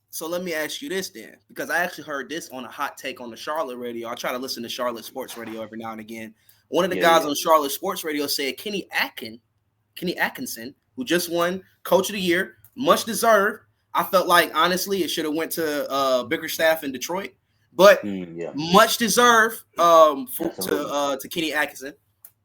So let me ask you this then, because I actually heard this on a hot take on the Charlotte radio. I try to listen to Charlotte sports radio every now and again. One of the guys on Charlotte sports radio said Kenny Atkinson, who just won Coach of the Year, much deserved. I felt like, honestly, it should have went to Bickerstaff in Detroit, but much deserved to Kenny Atkinson.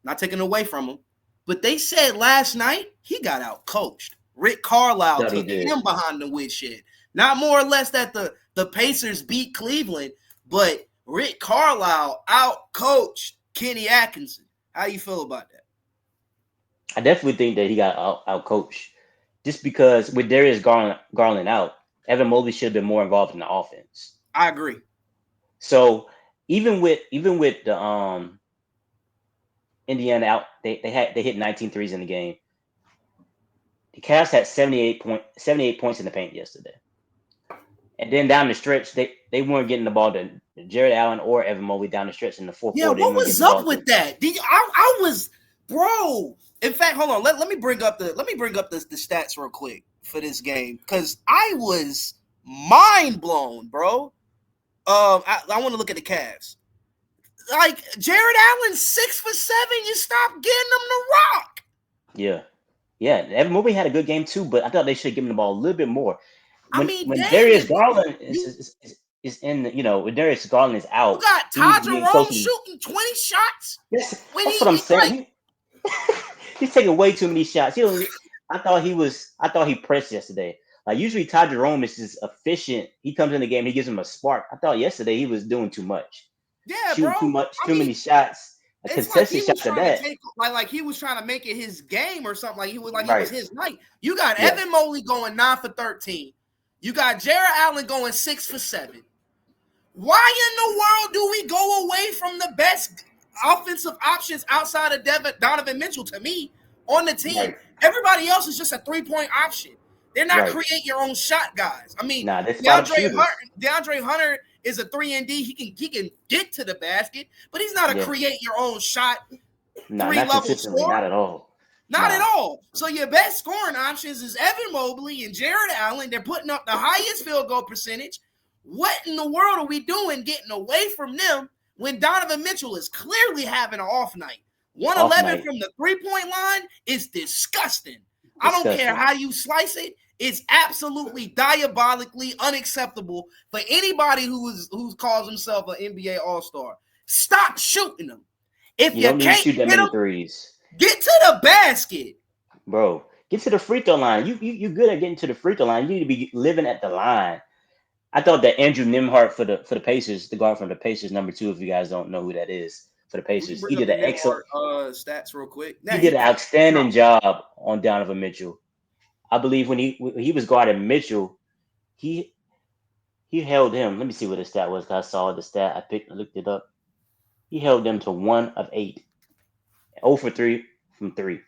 Not taking away from him. But they said last night he got out coached. Rick Carlisle took him behind the woodshed. Not more or less that the Pacers beat Cleveland, but Rick Carlisle out coached Kenny Atkinson. How you feel about that? I definitely think that he got out coached. Just because with Darius Garland out, Evan Mobley should have been more involved in the offense. I agree. So even with the Indiana out, they hit 19 threes in the game. The Cavs had 78 points in the paint yesterday. And then down the stretch, they weren't getting the ball to Jared Allen or Evan Mobley down the stretch in the fourth quarter. Yeah, what was up with that? I was, bro. In fact, hold on. Let me bring up the stats real quick for this game because I was mind blown, bro. I want to look at the Cavs. Like Jared Allen, 6'7". You stop getting him the rock. Yeah. Evan Mobley had a good game too, but I thought they should have given the ball a little bit more. When Darius Garland is in, when Darius Garland is out, you got Todd Jerome shooting 20 shots. That's what I'm saying. He's taking way too many shots. I thought he pressed yesterday. Like usually Todd Jerome is just efficient. He comes in the game, he gives him a spark. I thought yesterday he was doing too much. Yeah, shooting bro. Too many shots. Contested shots at that. Like he was trying to make it his game or something. Like it was his night. You got Evan Mobley going 9 for 13. You got Jared Allen going 6 for 7. Why in the world do we go away from the best offensive options outside of Donovan Mitchell to me on the team? Right. Everybody else is just a 3-point option. They're not create your own shot guys. I mean, DeAndre Hunter is a 3-and-D. He can get to the basket, but he's not a create your own shot 3-level scorer. Not at all. Not at all. So your best scoring options is Evan Mobley and Jared Allen. They're putting up the highest field goal percentage. What in the world are we doing getting away from them when Donovan Mitchell is clearly having an off night? 111 from the 3-point line is disgusting. I don't care how you slice it. It's absolutely diabolically unacceptable for anybody who calls himself an NBA All-Star. Stop shooting them. If you don't can't shoot that many threes, get to the basket, bro. Get to the free throw line. You good at getting to the free throw line. You need to be living at the line. I thought that Andrew Nimhart for the Pacers, the guard from the Pacers, number 2. If you guys don't know who that is for the Pacers, he did an excellent stats real quick. He did an outstanding job on Donovan Mitchell. I believe when he was guarding Mitchell, he held him. Let me see what the stat was. I saw the stat. I looked it up. He held them to 1 of 8, 0 for 3 from 3.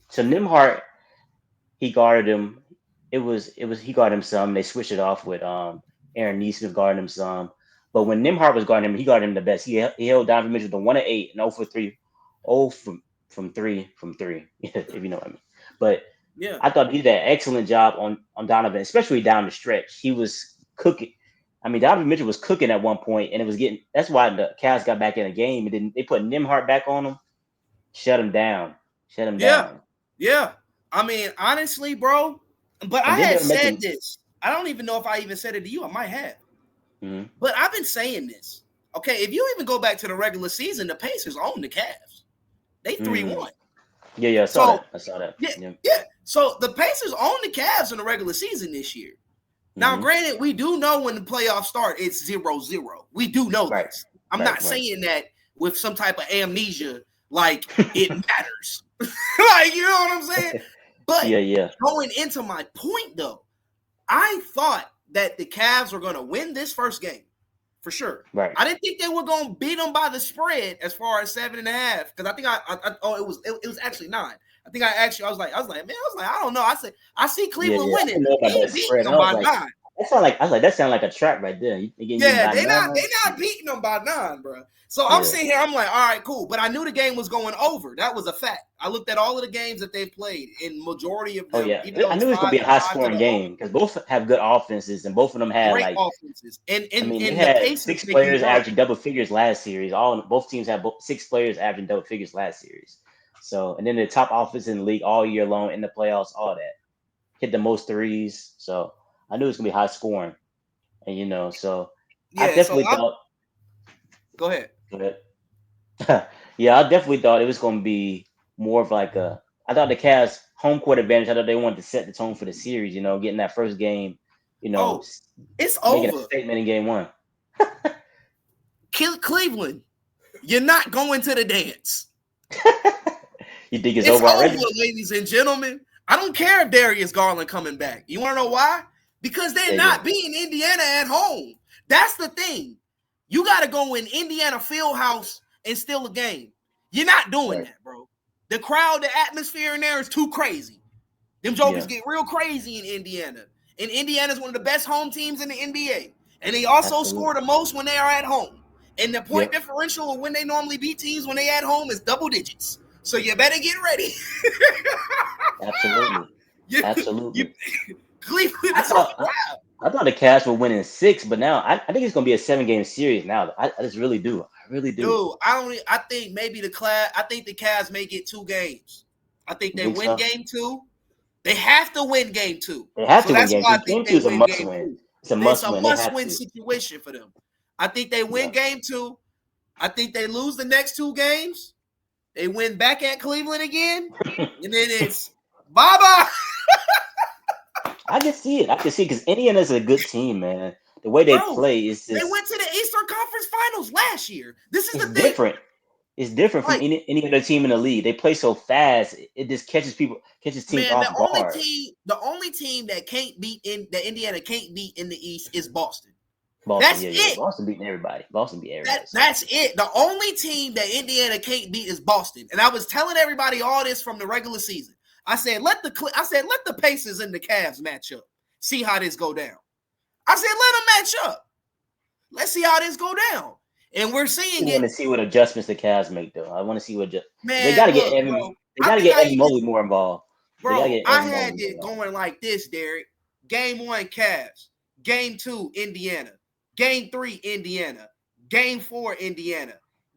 So Nimhart, he guarded him. He guarded him some. They switched it off with Aaron Neesmith guarding him some. But when Nimhart was guarding him, he guarded him the best. He held Donovan Mitchell to 1 of 8 and 0 for 3, 0 from 3 from 3, if you know what I mean. But Yeah. I thought he did an excellent job on Donovan, especially down the stretch. He was cooking. I mean, Donovan Mitchell was cooking at one point, and it was getting. That's why the Cavs got back in the game, and then they put Nimhart back on him, shut him down. Yeah. I mean, honestly, bro. But And I then had they're said making- this. I don't even know if I even said it to you. I might have. Mhm. But I've been saying this. Okay, if you even go back to the regular season, the Pacers own the Cavs. They 3-1. Yeah, I saw that. Yeah. So the Pacers own the Cavs in the regular season this year. Now, Mhm. granted, we do know when the playoffs start, it's 0-0. We do know Right. this. I'm not saying that with some type of amnesia, like it matters. Like, you know what I'm saying? But Yeah. going into my point, though, I thought that the Cavs were going to win this first game for sure. Right. I didn't think they were going to beat them by the spread as far as 7.5, because I think it was actually 9. I think I was like, I don't know. I see Cleveland winning. I know about They that beating spread. them I by was like, 9. that sounded like a trap right there. Yeah, they're not beating them by 9, bro. So I'm sitting here, I'm like, all right, cool. But I knew the game was going over. That was a fact. I looked at all of the games that they've played, and majority of them. Oh yeah, even though I knew it was gonna be a high scoring game because both have good offenses and both of them had great offenses. And they the had Pacers 6 make players you run. averaging double figures last series. Both teams had 6 players averaging double figures last series. So and then the top offense in the league all year long in the playoffs, all that hit the most threes. So I knew it was gonna be high scoring, and so I definitely thought. Go ahead. Yeah, I definitely thought it was going to be more of like I thought the Cavs home court advantage. I thought they wanted to set the tone for the series. Getting that first game. It's making over. a statement in game 1. Cleveland, you're not going to the dance. You think it's It's over already? ladies and gentlemen. I don't care if Darius Garland coming back. You want to know why? Because they're not beating Indiana at home. That's the thing. You got to go in Indiana Fieldhouse and steal a game. You're not doing that, bro. The crowd, the atmosphere in there is too crazy. Them jokers get real crazy in Indiana. And Indiana's one of the best home teams in the NBA. And they also score the most when they are at home. And the point differential of when they normally beat teams when they at home is double digits. So you better get ready. Absolutely. Cleveland is I thought the Cavs were winning 6, but now I think it's going to be a 7-game series now. I just really do. I really do. Dude, I think maybe the Cavs may get 2 games. I think they win game 2. They have to win game 2. They have to win game 2. Game 2 is a must-win. It's a must-win situation for them. I think they win game 2. I think they lose the next 2 games. They win back at Cleveland again. And then it's bye-bye. I can see it because Indiana's a good team, man. The way they play is just... They went to the Eastern Conference Finals last year. This is the thing. Different. It's different from any other team in the league. They play so fast. It just catches teams off guard. The only team that Indiana can't beat in the East is Boston. That's it. Boston beating everybody. That's it. The only team that Indiana can't beat is Boston. And I was telling everybody all this from the regular season. I said, let the Pacers and the Cavs match up. See how this go down. I said, let them match up. Let's see how this go down. And we're seeing I want to see what adjustments the Cavs make, though. I want to see what they got to get Evan. They got to get Evan Mobley more involved. Bro, I had it going like this, Derrick. Game 1, Cavs. Game 2, Indiana. Game 3, Indiana. Game 4, Indiana.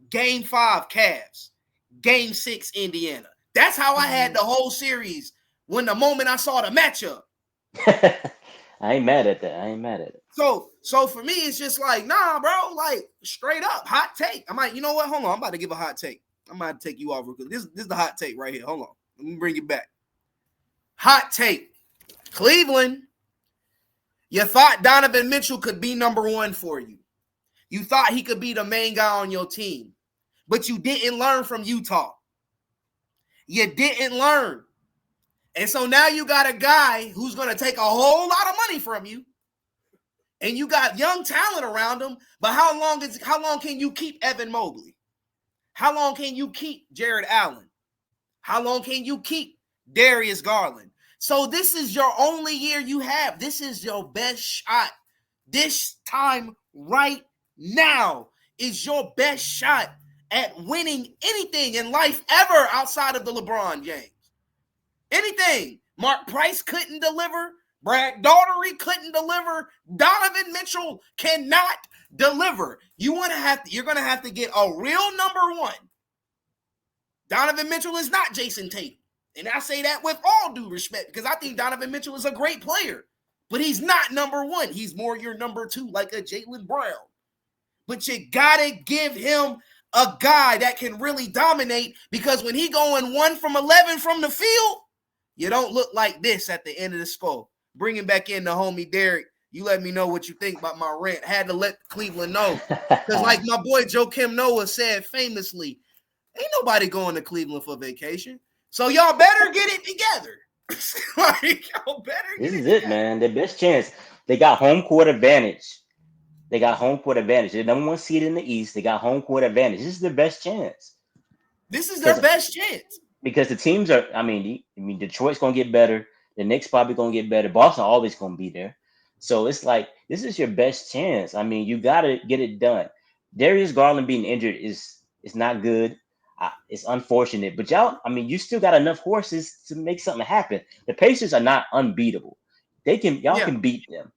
Game 5, Cavs. Game 6, Indiana. That's how I had the whole series when the moment I saw the matchup. I ain't mad at that. So for me, it's just like, nah, bro, like straight up, hot take. I'm like, you know what? Hold on. I'm about to give a hot take. I'm about to take you off real quick. This is the hot take right here. Hold on. Let me bring it back. Hot take. Cleveland. You thought Donovan Mitchell could be number 1 for you. You thought he could be the main guy on your team. But you didn't learn from Utah. You didn't learn. And so now you got a guy who's going to take a whole lot of money from you. And you got young talent around him. But how long can you keep Evan Mobley? How long can you keep Jared Allen? How long can you keep Darius Garland? So this is your only year you have. This is your best shot. This time right now is your best shot at winning anything in life ever outside of the LeBron James. Anything. Mark Price couldn't deliver. Brad Daugherty couldn't deliver. Donovan Mitchell cannot deliver. You're going to have to get a real number one. Donovan Mitchell is not Jason Tatum. And I say that with all due respect because I think Donovan Mitchell is a great player. But he's not number one. He's more your number two, like a Jaylen Brown. But you got to give him a guy that can really dominate because when he going 1 from 11 from the field, you don't look like this at the end of the score. Bringing back in the homie Derrick. You let me know what you think about my rant. Had to let Cleveland know. Because like my boy Joakim Noah said famously, ain't nobody going to Cleveland for vacation. So y'all better get it together. Like, y'all better This get is it it, together. man. Their best chance. They got home court advantage. They're the number one seed in the East. They got home court advantage. This is their best chance. This is their best chance. Because the teams are, Detroit's going to get better. The Knicks probably going to get better. Boston always going to be there. So it's like, this is your best chance. I mean, you got to get it done. Darius Garland being injured is not good. It's unfortunate. But you still got enough horses to make something happen. The Pacers are not unbeatable. Y'all can beat them.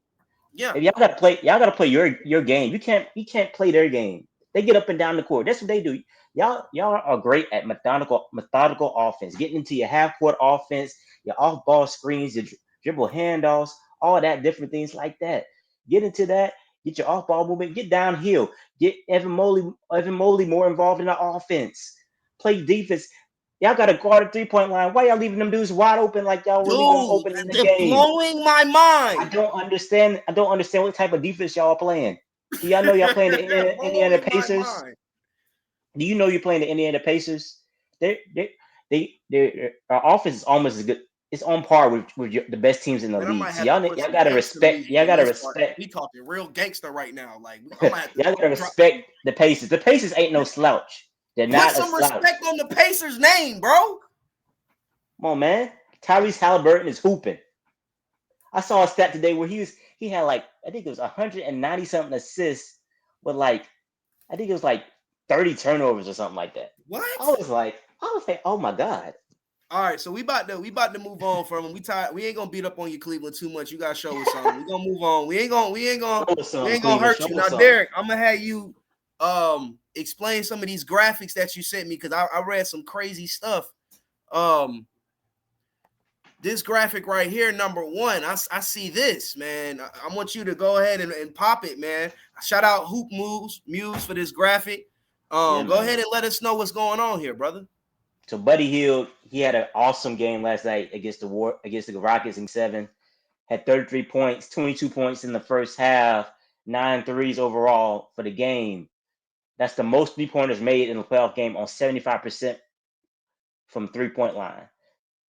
Yeah. If y'all gotta play your game. You can't play their game. They get up and down the court. That's what they do. Y'all are great at methodical offense, getting into your half court offense, your off ball screens, your dribble handoffs, all that different things like that. Get into that. Get your off ball movement. Get downhill. Get Evan Mobley more involved in the offense. Play defense. Y'all got to guard a 3-point line. Why y'all leaving them dudes wide open like y'all really gonna open in the They're game? blowing my mind. I don't understand what type of defense y'all are playing. Do y'all know y'all playing the Indiana Pacers? Do you know you're playing the Indiana Pacers? Their offense is almost as good. It's on par with the best teams in the league. So y'all gotta respect. Y'all gotta respect. We talking real gangster right now. Like y'all gotta respect the Pacers. The Pacers ain't no slouch. They're not a slouch. Put some respect on the Pacers' name, bro. Come on, man. Tyrese Halliburton is hooping. I saw a stat today where he had like, I think it was 190 something assists with like, I think it was like 30 turnovers or something like that. What? I was like, oh my God. All right, so we about to move on from him. We ain't gonna beat up on you, Cleveland, too much. You gotta show us something. We gonna move on. We ain't gonna hurt you. Now, Derrick, I'm gonna have you explain some of these graphics that you sent me because I read some crazy stuff. This graphic right here, number one, I see this, man. I want you to go ahead and pop it, man. Shout out Hoop Muse for this graphic. Go ahead and let us know what's going on here, brother. So Buddy Hield, he had an awesome game last night against the Rockets in 7. Had 33 points, 22 points in the first half, 9 threes overall for the game. That's the most 3-pointers made in a playoff game on 75% from 3-point line.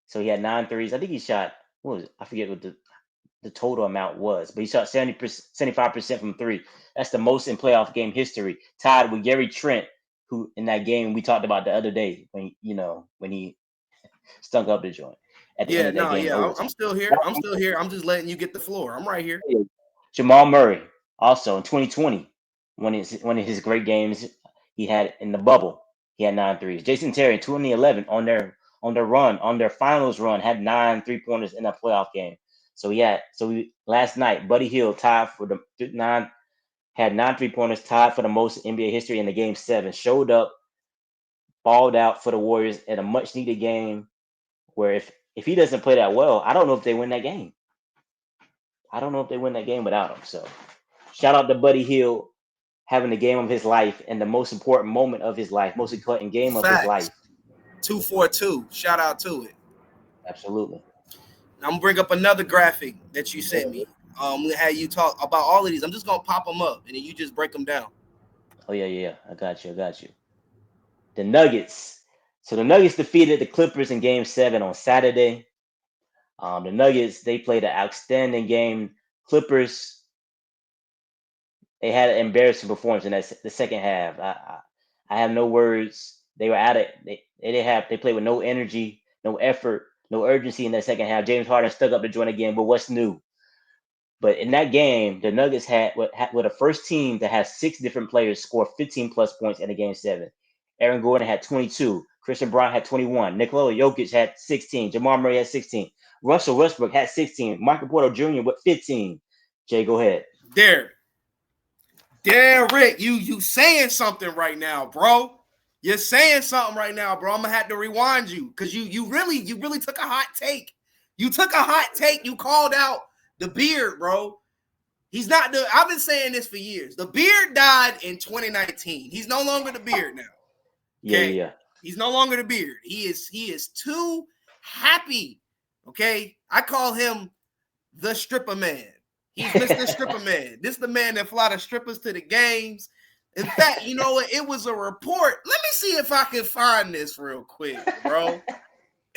So he had 9 threes. I think he shot, I forget what the total amount was, but he shot 75% from 3. That's the most in playoff game history, tied with Gary Trent, who in that game we talked about the other day when he stunk up the joint at the end of that game. I'm still here. I'm just letting you get the floor. I'm right here. Jamal Murray also in 2020, one of his great games he had in the bubble, he had 9 threes. Jason Terry in 2011 on their finals run had 9 3-pointers in a playoff game. Last night Buddy Hield tied for the 9. Had 9 3-pointers, tied for the most in NBA history in the game 7. Showed up, balled out for the Warriors in a much needed game where if he doesn't play that well, I don't know if they win that game. I don't know if they win that game without him. So shout out to Buddy Hield having the game of his life and the most important moment of his life, most important game of his life. 242. Shout out to it. Absolutely. I'm gonna bring up another graphic that you sent me. We had you talk about all of these. I'm just gonna pop them up and then you just break them down. Oh yeah. I got you. The Nuggets. So the Nuggets defeated the Clippers in Game 7 on Saturday. The Nuggets, they played an outstanding game. Clippers, they had an embarrassing performance in the second half. I have no words They were out of they played with no energy, no effort, no urgency in that second half. James Harden stuck up the joint again, but what's new? But in that game, the Nuggets were the first team that has 6 different players score 15 plus points in a game 7. Aaron Gordon had 22. Christian Brown had 21. Nikola Jokic had 16. Jamal Murray had 16. Russell Westbrook had 16. Michael Porter Jr. with 15. Jay, go ahead. Derrick, you saying something right now, bro. You're saying something right now, bro. I'm gonna have to rewind you because you really took a hot take. You took a hot take. You called out the beard, bro. He's not the. I've been saying this for years. The beard died in 2019. He's no longer the beard now. Okay? Yeah. He's no longer the beard. He is too happy. Okay, I call him the stripper man. He's Mr. Stripper Man. This is the man that fly the strippers to the games. In fact, you know what? It was a report. Let me see if I can find this real quick, bro.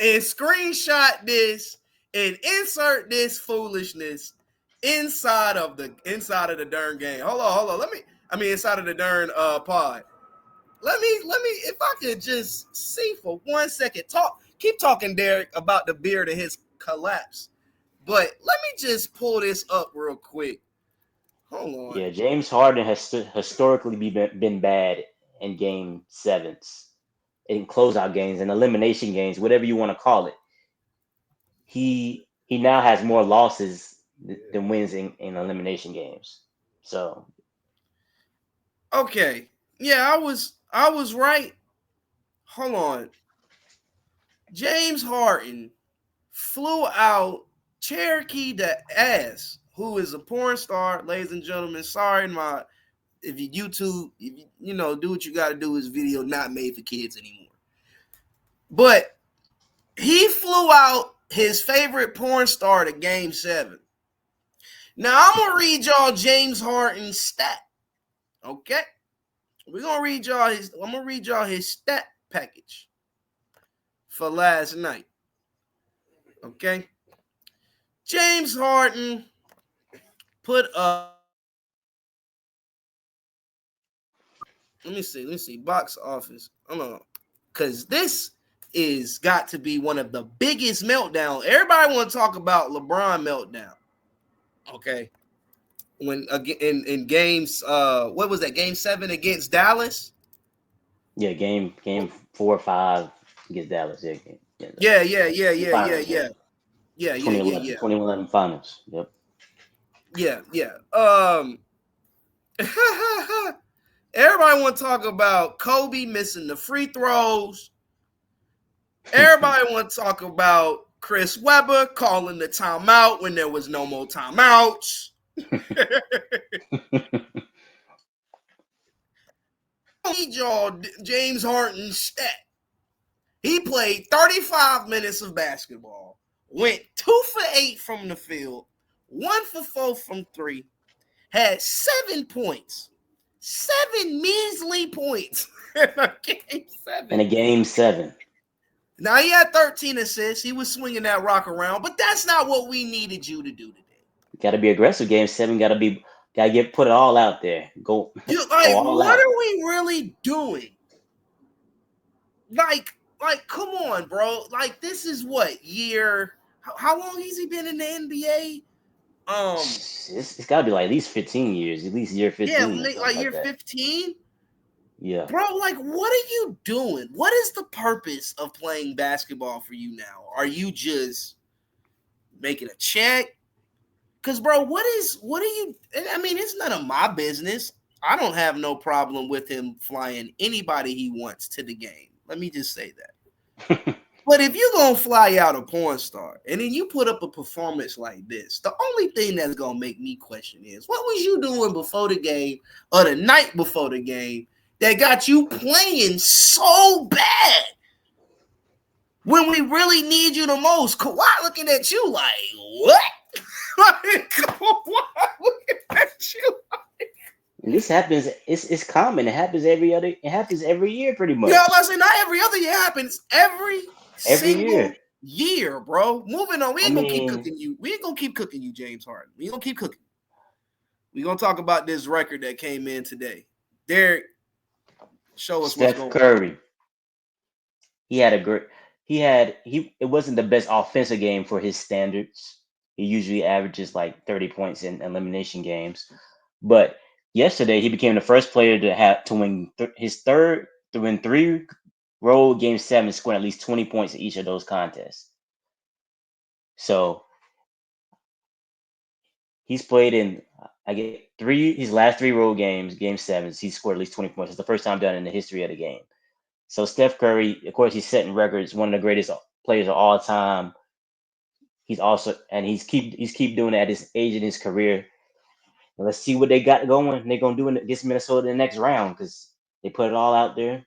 And screenshot this and insert this foolishness inside of the darn game. Hold on. Inside of the darn pod. Let me if I could just see for 1 second. Keep talking, Derrick, about the beard and his collapse. But let me just pull this up real quick. Hold on. Yeah, James Harden has historically been bad in game 7s, in closeout games, and elimination games, whatever you want to call it. He now has more losses than wins in elimination games. So, okay, yeah, I was right. Hold on. James Harden flew out Cherokee the ass, who is a porn star, ladies and gentlemen. Sorry, if you YouTube, you know, do what you got to do. His video not made for kids anymore. But he flew out his favorite porn star to game 7. Now I'm gonna read y'all James Harden's stat. Okay, I'm gonna read y'all his stat package for last night. Okay. James Harden put up. Let me see. Box office. Hold on. Because this is got to be one of the biggest meltdown. Everybody want to talk about LeBron meltdown. Okay. When in games, what was that? Game 7 against Dallas? yeah, game 4 or 5 against Dallas. Yeah. 2011 finals. Yep. Yeah. Everybody want to talk about Kobe missing the free throws. Everybody want to talk about Chris Webber calling the timeout when there was no more timeouts. Need y'all James Harden's stat. He played 35 minutes of basketball, went 2 for 8 from the field, 1 for 4 from 3, had 7 points, 7 measly points in a game 7. Now he had 13 assists. He was swinging that rock around, but that's not what we needed you to do today. Got to be aggressive. Game 7 got to put it all out there. Go. What are we really doing? Like, come on, bro. Like, this is what year? How long has he been in the NBA? It's got to be like at least 15 years. At least year 15. Yeah, like year 15. Yeah, bro. Like, what are you doing? What is the purpose of playing basketball for you now? Are you just making a check? Because, bro, what are you? I mean, it's none of my business. I don't have no problem with him flying anybody he wants to the game. Let me just say that. But if you're going to fly out a porn star and then you put up a performance like this, the only thing that's going to make me question is, what was you doing before the game or the night before the game that got you playing so bad when we really need you the most? Kawhi looking at you like, what? Kawhi looking at you like. This happens. It's common. It happens every year, pretty much. Yeah, I was saying not every other year. Happens every single year, bro. Moving on. We ain't gonna keep cooking you. We ain't gonna keep cooking you, James Harden. We ain't gonna keep cooking. We gonna talk about this record that came in today. Derrick, show us Steph what's going Curry. on. he had a great he it wasn't the best offensive game for his standards. He usually averages like 30 points in elimination games. But yesterday he became the first player to have to win his third to win three road game seven, scoring at least 20 points in each of those contests. So he's played in I get his last three road games, game sevens, he scored at least 20 points. It's the first time done in the history of the game. So Steph Curry, of course, he's setting records, one of the greatest players of all time. He's also and he's keep doing it at his age in his career. And let's see what they got going. They're gonna do against Minnesota in the next round because they put it all out there.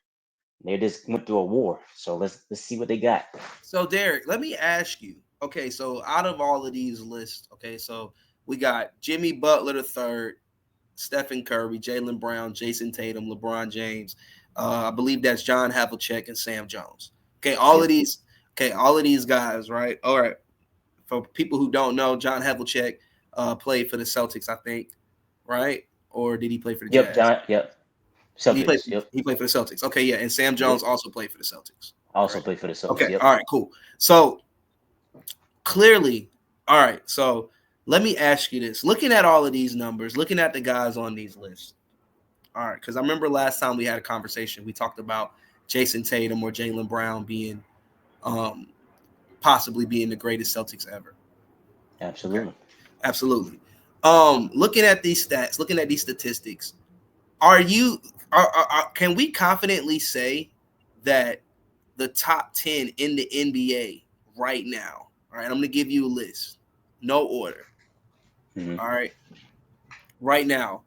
They just went through a war. So let's see what they got. So Derrick, let me ask you. Okay, so out of all of these lists, okay, so we got Jimmy Butler the third, Stephen Curry, Jaylen Brown, Jason Tatum, LeBron James. I believe that's John Havlicek and Sam Jones. Okay, all of these guys, right? All right. For people who don't know, John Havlicek played for the Celtics, I think, right? Or did he play for the Yep, Jazz? John. Yep, Celtics. He played for the Celtics. Okay, yeah, and Sam Jones also played for the Celtics. Also Correct? played for the Celtics. Okay, Yep. all right, cool. So clearly, all right, so let me ask you this. Looking at all of these numbers, looking at the guys on these lists, all right, because I remember last time we had a conversation, we talked about Jason Tatum or Jaylen Brown being possibly being the greatest Celtics ever. Absolutely. Okay. Absolutely. Looking at these stats, looking at these statistics, can we confidently say that the top 10 in the NBA right now, all right, I'm going to give you a list, no order. Mm-hmm. All right. Right now,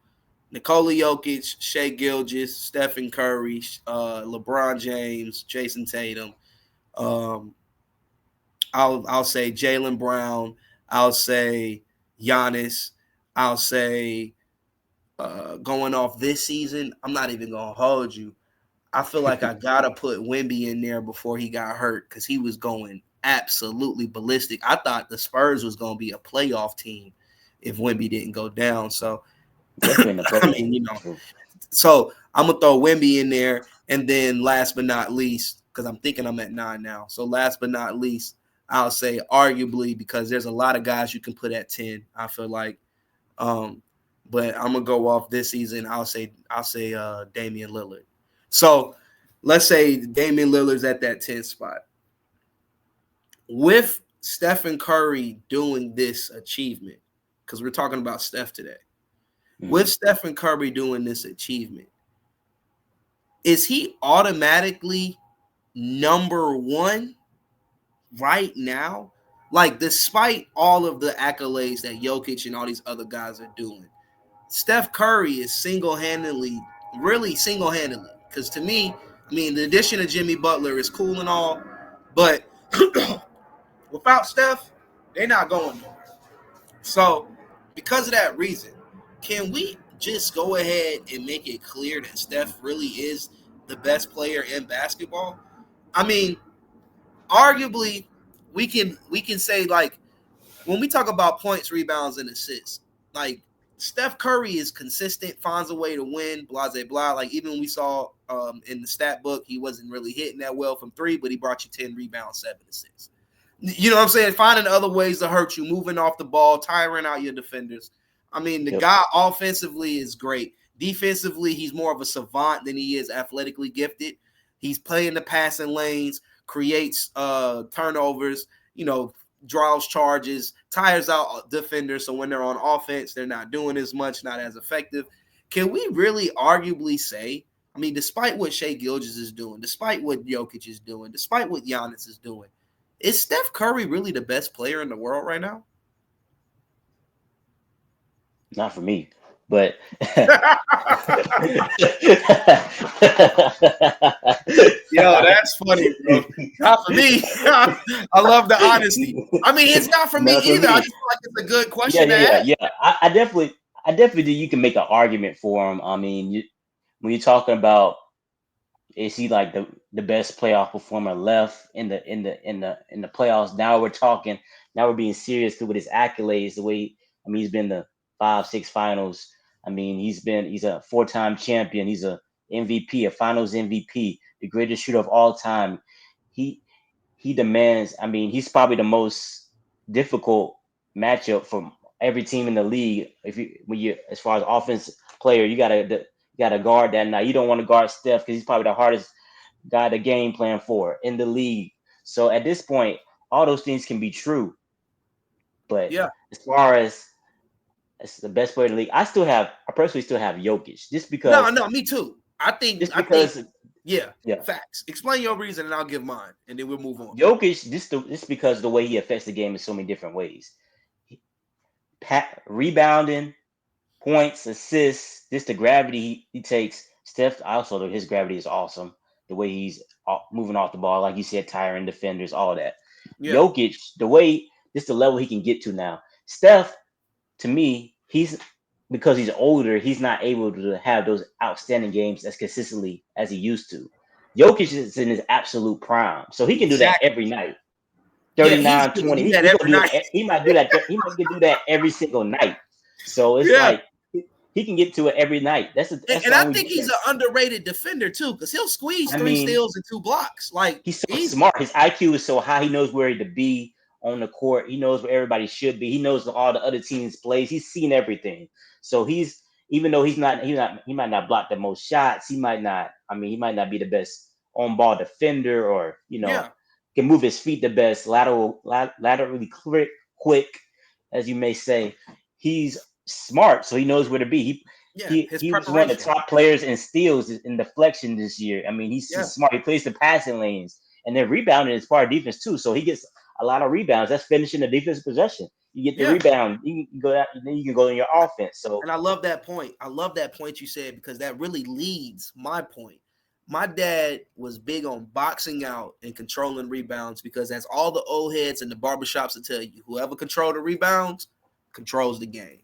Nikola Jokic, Shai Gilgeous, Stephen Curry, LeBron James, Jason Tatum. I'll say Jaylen Brown. I'll say Giannis. I'll say going off this season, I'm not even gonna hold you. I feel like I gotta put Wemby in there before he got hurt because he was going absolutely ballistic. I thought the Spurs was gonna be a playoff team if Wemby didn't go down. So Definitely in the I playoffs. mean, so I'm gonna throw Wemby in there, and then last but not least, because I'm thinking I'm at 9 now. So last but not least, I'll say arguably because there's a lot of guys you can put at 10. I feel like, but I'm gonna go off this season. I'll say Damian Lillard. So let's say Damian Lillard's at that 10 spot with Stephen Curry doing this achievement because we're talking about Steph today. Mm-hmm. With Stephen Curry doing this achievement, is he automatically number one right now? Like, despite all of the accolades that Jokic and all these other guys are doing, Steph Curry is really single-handedly. Because to me, I mean, the addition of Jimmy Butler is cool and all, but without Steph, they're not going nowhere. So, because of that reason, can we just go ahead and make it clear that Steph really is the best player in basketball? I mean, arguably, we can say, like, when we talk about points, rebounds, and assists, like, Steph Curry is consistent, finds a way to win, blah, blah, blah. Like, even when we saw in the stat book, he wasn't really hitting that well from three, but he brought you 10 rebounds, 7 assists. You know what I'm saying? Finding other ways to hurt you, moving off the ball, tiring out your defenders. I mean, the guy offensively is great. Defensively, he's more of a savant than he is athletically gifted. He's playing the passing lanes, creates turnovers, draws charges, tires out defenders. So when they're on offense, they're not doing as much, not as effective. Can we really arguably say, I mean, despite what Shai Gilgeous is doing, despite what Jokic is doing, despite what Giannis is doing, is Steph Curry really the best player in the world right now? Not for me, but Yo, that's funny, bro. Not for me. I love the honesty. I mean, it's not for me either. I just feel like it's a good question to ask. Yeah. I definitely think you can make an argument for him. I mean, when you're talking about is he like the best playoff performer left in the playoffs? Now we're being serious with his accolades. The way he's been to 5-6 finals. I mean, he's a 4-time champion. He's a MVP, a Finals MVP, the greatest shooter of all time. he demands. I mean, he's probably the most difficult matchup for every team in the league. When you as far as offense player, you gotta guard that night. You don't want to guard Steph because he's probably the hardest guy to game plan for in the league. So at this point, all those things can be true. But Yeah. as far as the best player in the league, I personally still have Jokic just No, because. me too. I think yeah. Yeah. Facts. Explain your reason, and I'll give mine, and then we'll move on. Jokic, just because the way he affects the game in so many different ways. Rebounding, points, assists, just the gravity he takes. Steph, also, his gravity is awesome. The way he's moving off the ball, like you said, tiring defenders, all that. Yeah. Jokic, just the level he can get to now. Steph, to me, because he's older, he's not able to have those outstanding games as consistently as he used to. Jokic is in his absolute prime, so he can do that every night. 39, 20. He might do that every single night. So it's like he can get to it every night. And I think he's an underrated defender too, because he'll squeeze 3 steals and 2 blocks. Like he's so smart. His IQ is so high. He knows where to be on the court. He knows where everybody should be. He knows all the other teams' plays. He's seen everything. So even though he might not block the most shots. He might not be the best on ball defender, or can move his feet the best, laterally quick, as you may say. He's smart, so he knows where to be. He was one of the top players in steals in deflection this year. I mean, he's smart. He plays the passing lanes, and then rebounding is part of defense too. So he gets a lot of rebounds. That's finishing the defensive possession. You get the rebound, you can go out, and then you can go in your offense. So, and I love that point. I love that point you said, because that really leads my point. My dad was big on boxing out and controlling rebounds, because that's all the old heads in the barbershops will tell you. Whoever controls the rebounds controls the game.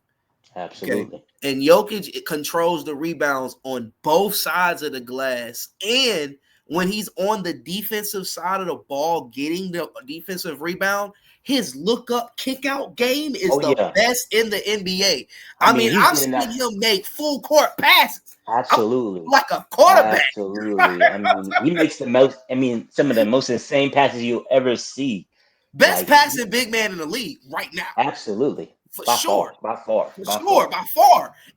Absolutely. Okay? And Jokic controls the rebounds on both sides of the glass. And when he's on the defensive side of the ball getting the defensive rebound, his look-up, kick-out game is the best in the NBA. I mean I've seen him make full-court passes. Absolutely. Like a quarterback. Absolutely. I mean, he makes some of the most insane passes you'll ever see. Best passing big man in the league right now. Absolutely. By far.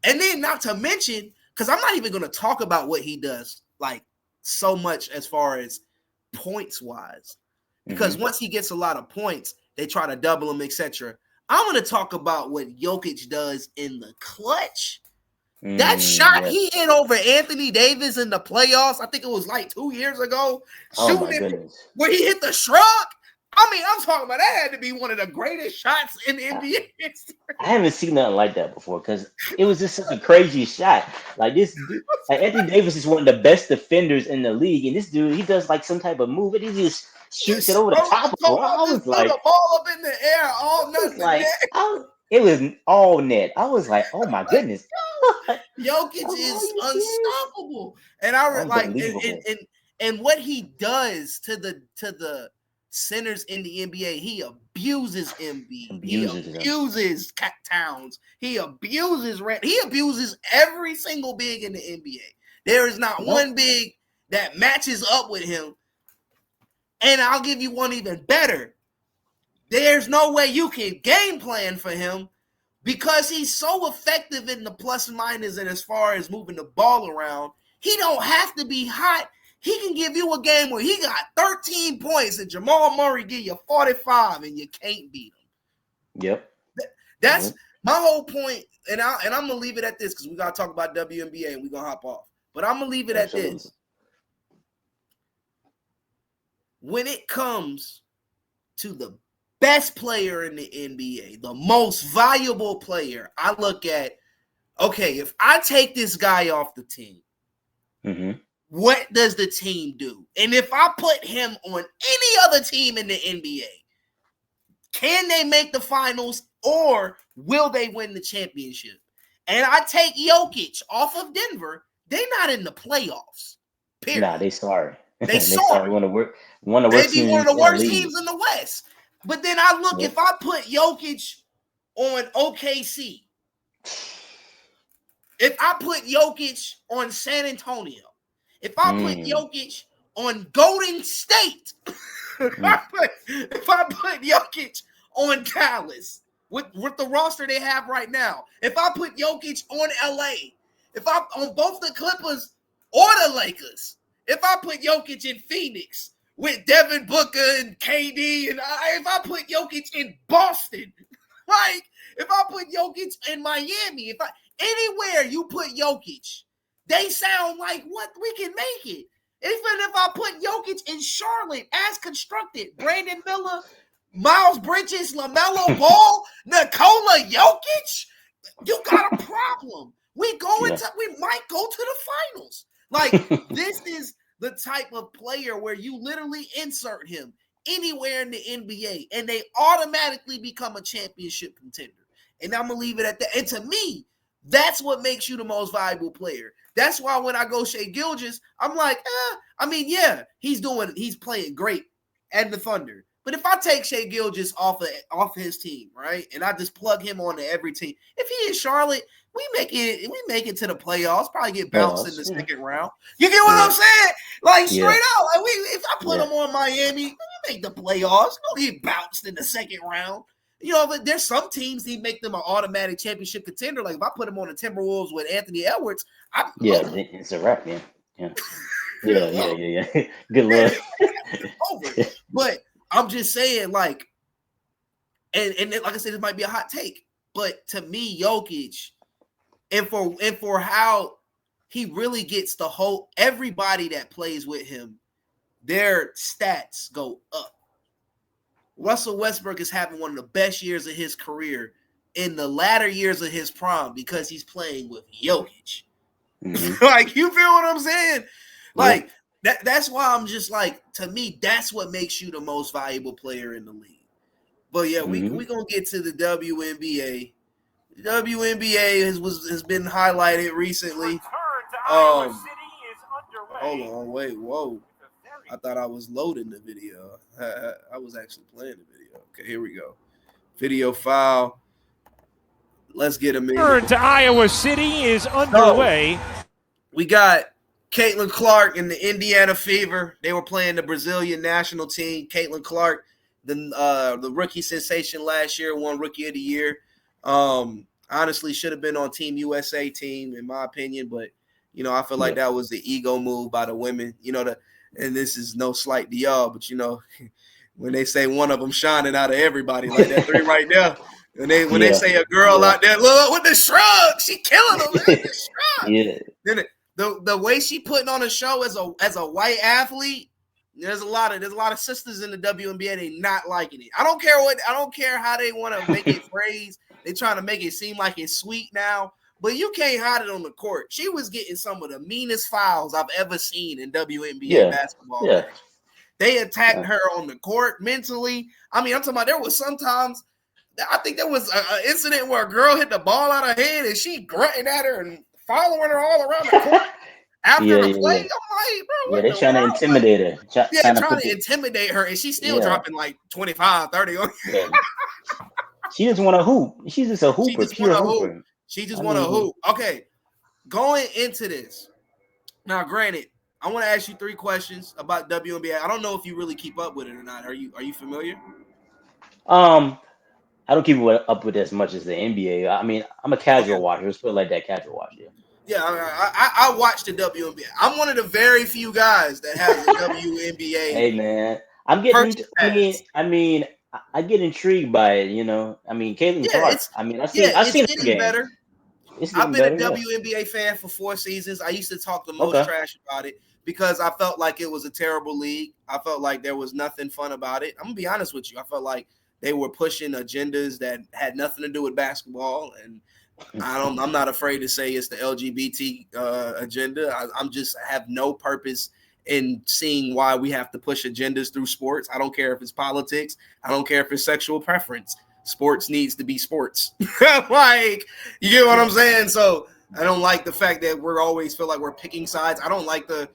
And then not to mention, because I'm not even going to talk about what he does like so much as far as points wise, because once he gets a lot of points, they try to double him, etc. I'm going to talk about what Jokic does in the clutch. That shot he hit over Anthony Davis in the playoffs, I think it was like 2 years ago, where he hit the shrug. I mean, I'm talking about that had to be one of the greatest shots in NBA history. I haven't seen nothing like that before, because it was just such a crazy shot. Like this dude, like Anthony Davis is one of the best defenders in the league, and this dude, he does like some type of move, and he just shoots it over the top of him. I was like, the ball up in the air, all nothing. It was all net. I was like, oh my goodness. Jokic is unstoppable. And I like and what he does to the centers in the NBA, he abuses Embiid. He abuses Towns. He abuses every single big in the NBA. There is not one big that matches up with him. And I'll give you one even better. There's no way you can game plan for him, because he's so effective in the plus and minus and as far as moving the ball around. He don't have to be hot. He can give you a game where he got 13 points and Jamal Murray give you 45 and you can't beat him. Yep. That's my whole point. And I'm going to leave it at this, because we got to talk about WNBA and we're going to hop off. But I'm going to leave it at this. When it comes to the best player in the NBA, the most valuable player, I look at, okay, if I take this guy off the team, what does the team do? And if I put him on any other team in the NBA, can they make the finals, or will they win the championship? And I take Jokic off of Denver, they're not in the playoffs. Period. Nah, they sorry. They sorry. One of the worst teams in the West. But then I look, if I put Jokic on OKC, if I put Jokic on San Antonio, if I put Jokic on Golden State, if I put Jokic on Dallas with the roster they have right now, if I put Jokic on LA, if I'm on both the Clippers or the Lakers, if I put Jokic in Phoenix with Devin Booker and KD, and if I put Jokic in Boston, like if I put Jokic in Miami, anywhere you put Jokic, they sound like what we can make it. Even if I put Jokic in Charlotte as constructed, Brandon Miller, Miles Bridges, LaMelo Ball, Nikola Jokic, you got a problem. We might go to the finals. Like, this is the type of player where you literally insert him anywhere in the NBA and they automatically become a championship contender. And I'm going to leave it at that. And to me, that's what makes you the most valuable player. That's why when I go Shai Gilgeous, I'm like, he's playing great at the Thunder. But if I take Shai Gilgeous off his team, right, and I just plug him onto every team, if he is Charlotte, we make it to the playoffs. Probably get bounced in the second round. You get what I'm saying? Like straight out. Like if I put him on Miami, we make the playoffs. We'll get bounced in the second round. You know, but there's some teams that make them an automatic championship contender. Like if I put him on the Timberwolves with Anthony Edwards, it's a wrap, man. Yeah. Good luck. Over. But I'm just saying, like, and like I said, this might be a hot take, but to me, Jokic, and for how he really gets the whole everybody that plays with him, their stats go up. Russell Westbrook is having one of the best years of his career in the latter years of his prime because he's playing with Jokic. Mm-hmm. Like, you feel what I'm saying? Like, that's why I'm just like, to me, that's what makes you the most valuable player in the league. But yeah, we gonna get to the WNBA. The WNBA has been highlighted recently. Hold on, wait, whoa. I thought I was loading the video. I was actually playing the video. Okay, here we go. Video file. Let's get them in. Return to Iowa City is underway. We got Caitlin Clark and the Indiana Fever. They were playing the Brazilian national team. Caitlin Clark, the rookie sensation last year, won Rookie of the Year. Honestly, should have been on Team USA team, in my opinion. But, you know, I feel like that was the ego move by the women. You know, and this is no slight to y'all, but, you know, when they say one of them shining out of everybody, like that three right there, and they say a girl out there, look, with the shrug, she killing them. The shrug. Then the way she putting on a show as a white athlete, there's a lot of sisters in the WNBA, they not liking it. I don't care how they want to make it phrase. They trying to make it seem like it's sweet now. But you can't hide it on the court. She was getting some of the meanest fouls I've ever seen in WNBA basketball. Yeah. They attacked her on the court mentally. I mean, I'm talking about there was sometimes, I think there was an incident where a girl hit the ball out of her head and she grunting at her and following her all around the court after the play. I'm like, bro, they're trying to intimidate her. Trying to intimidate her, and she's still dropping like 25, 30 on you. She just want to hoop. She's just a hooper, pure hooper. She just want to hoop. Okay, going into this. Now, granted, I want to ask you 3 questions about WNBA. I don't know if you really keep up with it or not. Are you familiar? I don't keep up with it as much as the NBA. I mean, I'm a casual watcher. Let's put it like that, casual watcher. Yeah, I watch the WNBA. I'm one of the very few guys that has the WNBA. Hey, man, I'm getting. I get intrigued by it. You know, I mean, Caitlin Clark. I've seen it getting better. I've been a WNBA fan for 4 seasons. I used to talk the most trash about it because I felt like it was a terrible league. I felt like there was nothing fun about it. I'm gonna be honest with you. I felt like they were pushing agendas that had nothing to do with basketball, and I'm not afraid to say it's the LGBT agenda. I'm just have no purpose in seeing why we have to push agendas through sports. I don't care if it's politics. I don't care if it's sexual preference. Sports needs to be sports. Like, you get what I'm saying? So I don't like the fact that we always feel like we're picking sides. I don't like the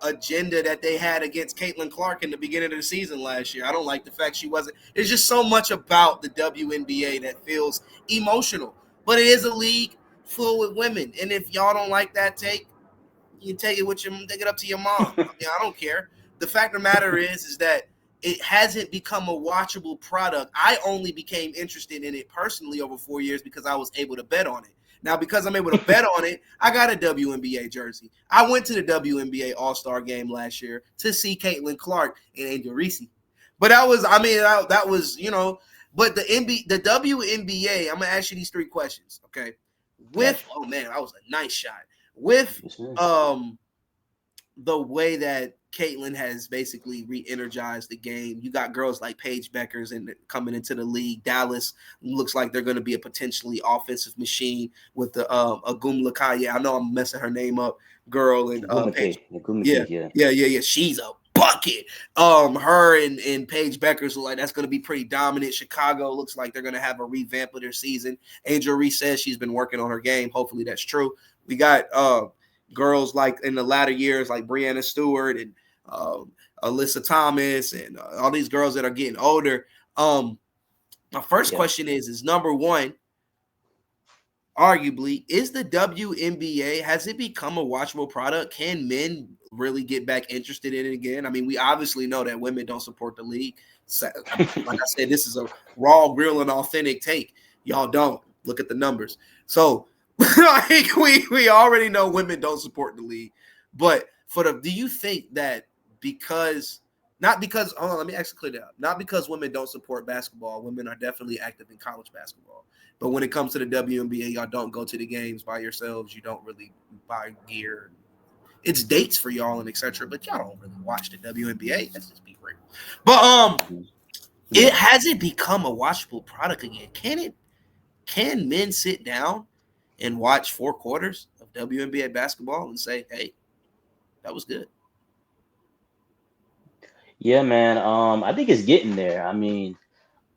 agenda that they had against Caitlin Clark in the beginning of the season last year. I don't like the fact she wasn't. There's just so much about the WNBA that feels emotional. But it is a league full with women. And if y'all don't like that take, You take it up to your mom. I mean, I don't care. The fact of the matter is that it hasn't become a watchable product. I only became interested in it personally over 4 years because I was able to bet on it. Now, because I'm able to bet on it, I got a WNBA jersey. I went to the WNBA All-Star game last year to see Caitlin Clark and Angel Reese. But that was, but the WNBA, I'm going to ask you these 3 questions, okay? Oh man, that was a nice shot. With the way that Caitlin has basically re-energized the game, you got girls like Paige Beckers coming into the league. Dallas looks like they're going to be a potentially offensive machine with the Agumlakaya. I know I'm messing her name up, girl. And Paige. Yeah. She's a bucket. Her and Paige Beckers look like that's going to be pretty dominant. Chicago looks like they're going to have a revamp of their season. Angel Reese says she's been working on her game. Hopefully that's true. We got girls like in the latter years like Breanna Stewart and Alyssa Thomas and all these girls that are getting older. My first question is number one, arguably, is the WNBA, has it become a watchable product? Can men really get back interested in it again? I mean, we obviously know that women don't support the league. So, like I said, this is a raw, real, and authentic take. Y'all don't. Look at the numbers. So like we already know women don't support the league. But do you think that hold on, let me actually clear that up. Not because women don't support basketball. Women are definitely active in college basketball. But when it comes to the WNBA, y'all don't go to the games by yourselves. You don't really buy gear. It's dates for y'all and etc. But y'all don't really watch the WNBA. Let's just be real. But it hasn't become a watchable product again. Can men sit down and watch 4 quarters of WNBA basketball and say, hey, that was good? Yeah, man. I think it's getting there. I mean,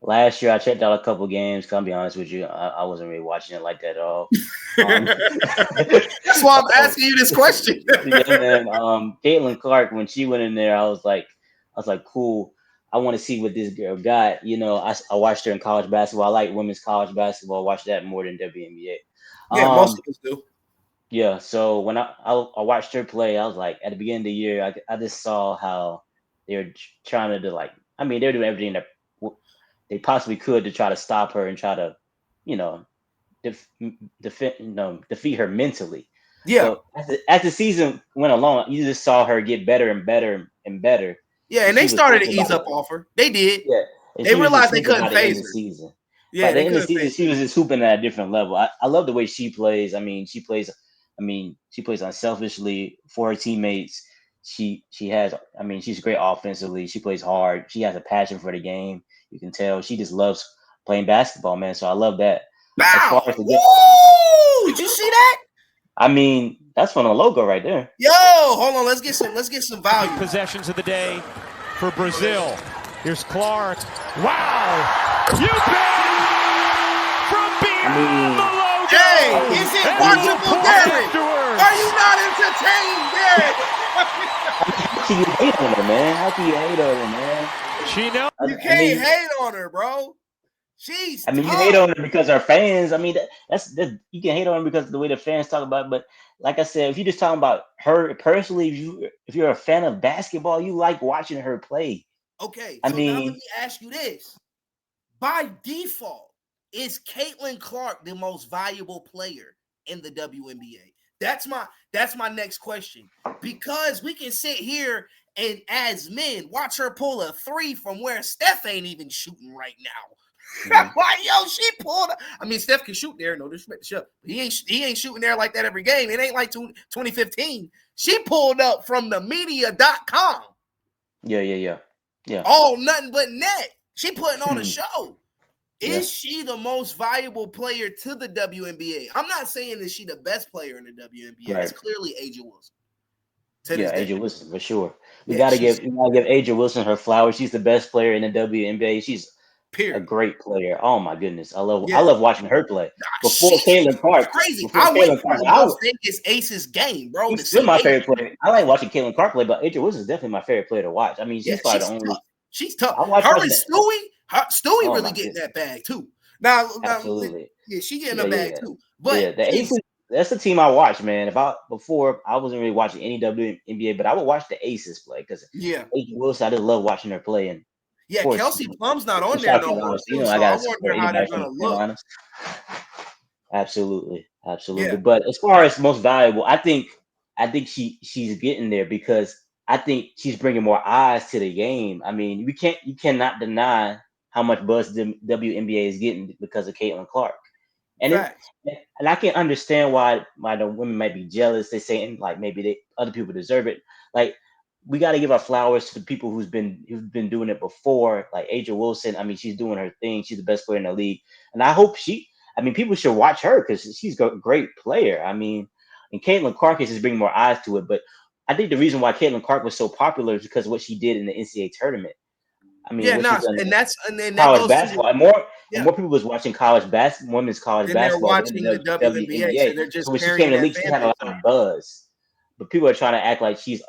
last year I checked out a couple games. I'll be honest with you, I wasn't really watching it like that at all. That's why I'm asking you this question. Yeah, man. Caitlin Clark, when she went in there, I was like, cool. I want to see what this girl got. You know, I watched her in college basketball. I like women's college basketball. I watched that more than WNBA. Yeah, most of us do. Yeah, so when I watched her play, I was like, at the beginning of the year, I just saw how they were trying to do, like, I mean, they're doing everything that they possibly could to try to stop her and try to, defeat her mentally. Yeah. So as the season went along, you just saw her get better and better and better. Yeah, and they started to ease up off her. They did. Yeah, they realized they couldn't phase her. Season. Yeah, by the end of the season, she was just hooping at a different level. I love the way she plays. I mean, she plays unselfishly for her teammates. She's great offensively. She plays hard. She has a passion for the game. You can tell she just loves playing basketball, man. So I love that. Wow. Did you see that? I mean, that's from the logo right there. Yo, hold on. Let's get some value. Possessions of the day for Brazil. Here's Clark. Wow. You bet from beyond the logo. Hey, is it watchable, Derrick? Are you not entertained, Derrick? How can you hate on her, man? How can you hate on her, man? She knows. You can't hate on her, bro. She's you hate on her because our fans. I mean, that's you can hate on her because of the way the fans talk about it. But like I said, if you're just talking about her personally, if you're a fan of basketball, you like watching her play. Okay, now let me ask you this. By default, is Caitlin Clark the most valuable player in the WNBA? That's my next question. Because we can sit here and as men watch her pull a 3 from where Steph ain't even shooting right now. Like, yo, she pulled. I mean, Steph can shoot there. No disrespect to Steph. He ain't shooting there like that every game. It ain't like 2015. She pulled up from the media.com. Yeah. All nothing but net. She putting on a show. Is she the most valuable player to the WNBA? I'm not saying that she the best player in the WNBA. Right. It's clearly A'ja Wilson. A'ja Wilson for sure. We gotta give A'ja Wilson her flowers. She's the best player in the WNBA. She's a great player. Oh my goodness, I love watching her play. Before Caitlin Clark, crazy. I went for Las Vegas Aces game, bro. She's still my favorite player. I like watching Caitlin Clark play, but A'ja Wilson is definitely my favorite player to watch. I mean, she's probably the only. She's tough. Her and Stewie really getting that bag too. Now, absolutely. She getting a bag too. But the that's the team I watch, man. Before I wasn't really watching any WNBA, but I would watch the Aces play because Yeah. Agent Wilson, I just love watching her play. And of Yeah, course, Kelsey Plum's not from on there South no more Carolina, so too. I So I gotta wonder support how they're anybody from gonna the look. Carolinas. Absolutely, absolutely. Yeah. But as far as most valuable, I think she's getting there because I think she's bringing more eyes to the game. I mean, you cannot deny how much buzz the WNBA is getting because of Caitlin Clark. And it Facts. and I can understand why the women might be jealous. They saying like maybe other people deserve it. Like we got to give our flowers to the people who've been doing it before. Like Aja Wilson. I mean, she's doing her thing. She's the best player in the league, and I hope she. I mean, people should watch her because she's a great player. I mean, and Caitlin Clark is just bringing more eyes to it. But I think the reason why Caitlin Clark was so popular is because of what she did in the NCAA tournament. I mean, Yeah, what no, she's done and then that college goes to basketball, and yeah. more people was watching women's college Then they're basketball than watching the the WNBA, so WNBA. they're So just when she came carrying in the that league, she fan had a base lot over. of buzz. But people are trying to act like she's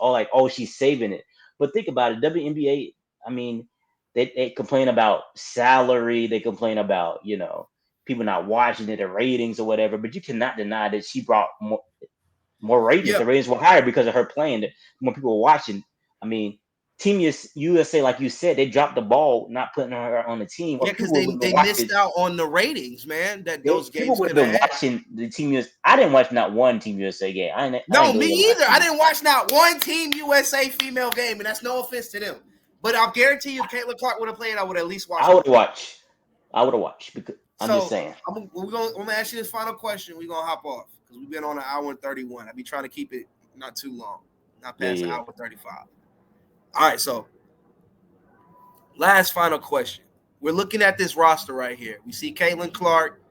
saving it. But think about it, WNBA. I mean, they complain about salary, they complain about people not watching it, the ratings or whatever. But you cannot deny that she brought more ratings. Yeah, The ratings were higher because of her playing. More people were watching. I mean, USA, like you said, they dropped the ball not putting her on the team, or yeah, because people would have been they watching. missed out on the ratings, man. That those People games would have could have been had. watching the Team USA. I didn't watch not one Team USA game. I No, ain't me really watch either. I Team. didn't watch not one Team USA female game, and that's no offense to them. But I'll guarantee you, if Caitlin Clark would have played, I would at least watch I her would play. watch. I would have watched because I'm just So saying. I'm gonna ask you this final question. We're gonna hop off because we've been on an hour and 31. I'll be trying to keep it not too long, not Yeah, past an yeah. hour 35. All right, so last final question. We're looking at this roster right here. We see Caitlin Clark,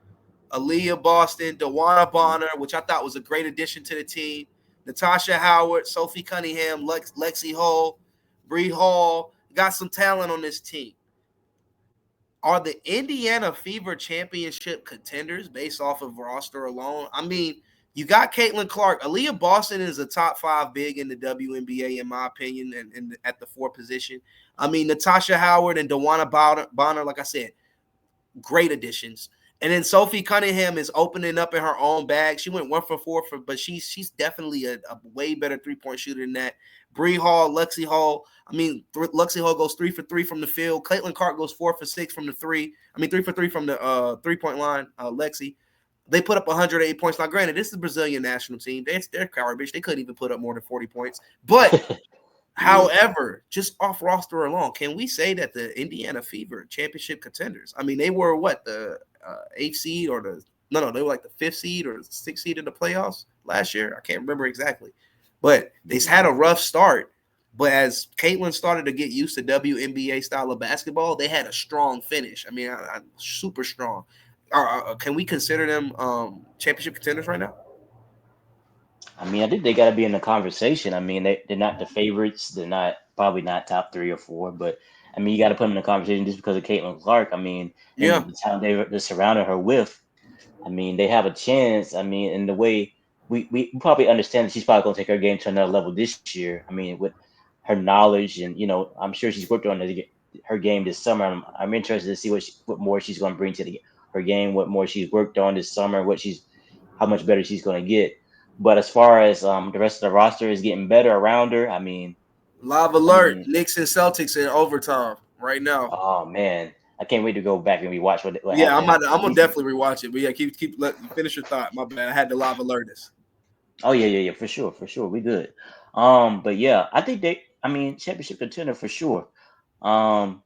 Aaliyah Boston, Dewana Bonner, which I thought was a great addition to the team. Natasha Howard, Sophie Cunningham, Lexi Hall, Bree Hall. Got some talent on this team. Are the Indiana Fever championship contenders based off of roster alone? I mean, you got Caitlin Clark. Aaliyah Boston is a top 5 big in the WNBA, in my opinion, and at the 4 position. I mean, Natasha Howard and Dewana Bonner, like I said, great additions. And then Sophie Cunningham is opening up in her own bag. She went 1 for 4 but she's definitely a way better 3-point shooter than that. Bree Hall, Lexi Hall. I mean, Lexi Hall goes 3 for 3 from the field. Caitlin Clark goes 4 for 6 from the 3. I mean, 3 for 3 from the 3-point line. Lexi, they put up 108 points. Now, granted, this is the Brazilian national team. They're garbage. They couldn't even put up more than 40 points. But however, just off roster alone, can we say that the Indiana Fever championship contenders? I mean, they were what, the 8th seed or they were like the 5th seed or the 6th seed in the playoffs last year. I can't remember exactly, but they've had a rough start. But as Caitlin started to get used to WNBA style of basketball, they had a strong finish. I mean, super strong. Can we consider them championship contenders right now? I mean, I think they got to be in the conversation. I mean, they're not the favorites. They're not probably not top 3 or 4, but I mean, you got to put them in the conversation just because of Caitlin Clark. I mean, and Yeah. the talent they surrounded her with. I mean, they have a chance. I mean, in the way we probably understand that she's probably going to take her game to another level this year. I mean, with her knowledge and I'm sure she's worked on her game this summer. I'm interested to see what more she's going to bring to her game, what more she's worked on this summer, how much better she's going to get. But as far as the rest of the roster is getting better around her, I mean, Live alert: Knicks and Celtics in overtime right now. oh man, I can't wait to go back and rewatch what Yeah, happened. I'm gonna definitely rewatch it. But yeah, finish your thought. My bad. I had to live alert us. Oh yeah, for sure, we good. But yeah, I think I mean, championship contender for sure. Um,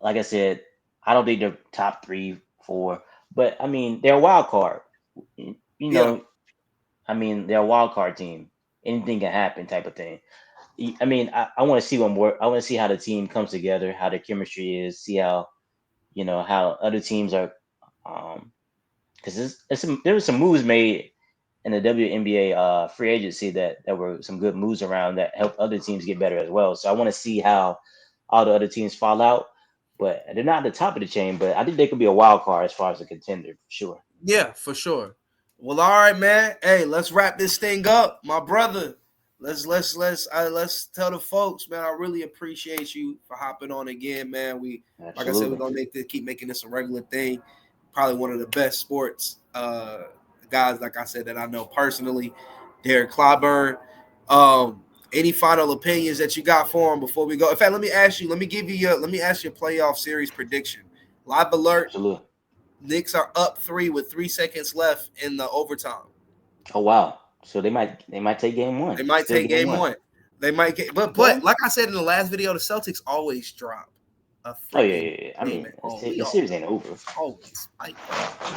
like I said, I don't think they're top 3, 4, but I mean, they're a wild card. You Yeah, know, I mean, they're a wild card team. Anything can happen, type of thing. I mean, I want to see one more. I want to see how the team comes together, how the chemistry is, see how how other teams are. Because there was some moves made in the WNBA free agency that were some good moves around that helped other teams get better as well. So I want to see how all the other teams fall out. But they're not at the top of the chain, but I think they could be a wild card as far as a contender for sure. yeah, for sure. Well, all right, man. Hey, let's wrap this thing up, my brother. Let's tell the folks, man. I really appreciate you for hopping on again, man. Like I said, we're Absolutely. gonna keep making this a regular thing. Probably one of the best sports guys, like I said, that I know personally. Derrick, Clyburn. Any final opinions that you got for him before we go? In fact, let me ask you a playoff series prediction. Live alert. Absolutely. Knicks are up 3 with 3 seconds left in the overtime. Oh wow! So they might take game one. They might Still take game one. They might get, but like I said in the last video, the Celtics always drop. Oh yeah. I mean, the series ain't over. Always.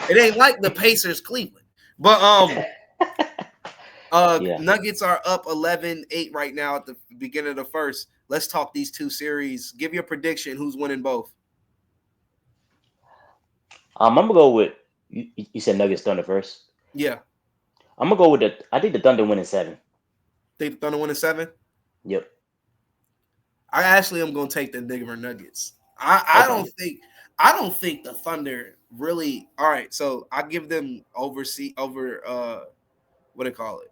It ain't like the Pacers, Cleveland. But Nuggets are up 11-8 right now at the beginning of the first. Let's talk these two series. Give your prediction. Who's winning both? I'm gonna go with you said Nuggets Thunder first. Yeah. I'm gonna go with I think the Thunder winning 7. Think the Thunder winning 7? Yep. I actually am gonna take the Denver Nuggets. I don't think the Thunder really. All right, so I give them what do they call it?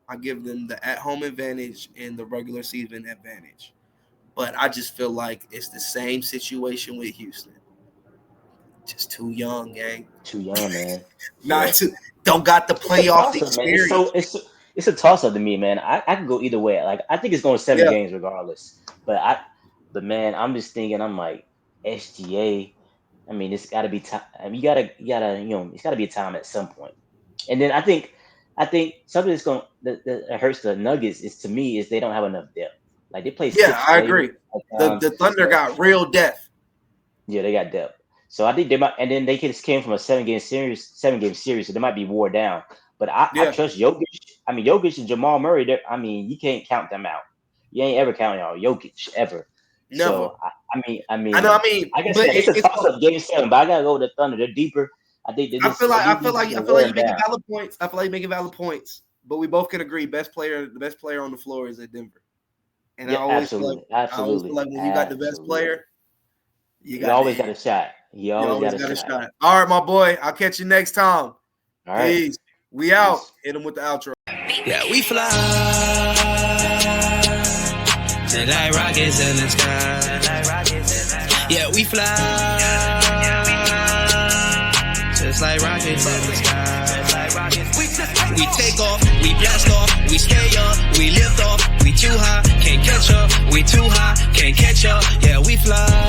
I give them the at-home advantage and the regular season advantage. But I just feel like it's the same situation with Houston. Just too young, gang. Too young, man. Don't got the playoff experience. It's a toss-up to me, man. I can go either way. Like I think it's going 7 games regardless. But man, I'm just thinking. I'm like SGA. I mean, it's got to be time. I mean, you gotta, it's got to be a time at some point. And then I think something that hurts the Nuggets is they don't have enough depth. Like they play. Yeah, I agree. The Thunder got real depth. Yeah, they got depth. So I think they might, and then they just came from a 7-game series, so they might be wore down. But I trust Jokic. I mean, Jokic and Jamal Murray. You can't count them out. You ain't ever counting out Jokic ever. Never. So I guess it's a toss-up game 7, but I gotta go with the Thunder. They're deeper. I think I feel like you're making valid points. I feel like you're making valid points. But we both can agree the best player on the floor is at Denver. And I always feel like when you got the best player, you always got a shot. You always got a shot. All right, my boy. I'll catch you next time. All right. Peace. We out. Hit him with the outro. Yeah, we fly to like rockets in the sky. Yeah, we fly just like rockets in the sky. We take off, we blast off, we stay up, we lift off, we too high, can't catch up, we too high, can't catch up. Yeah, we fly.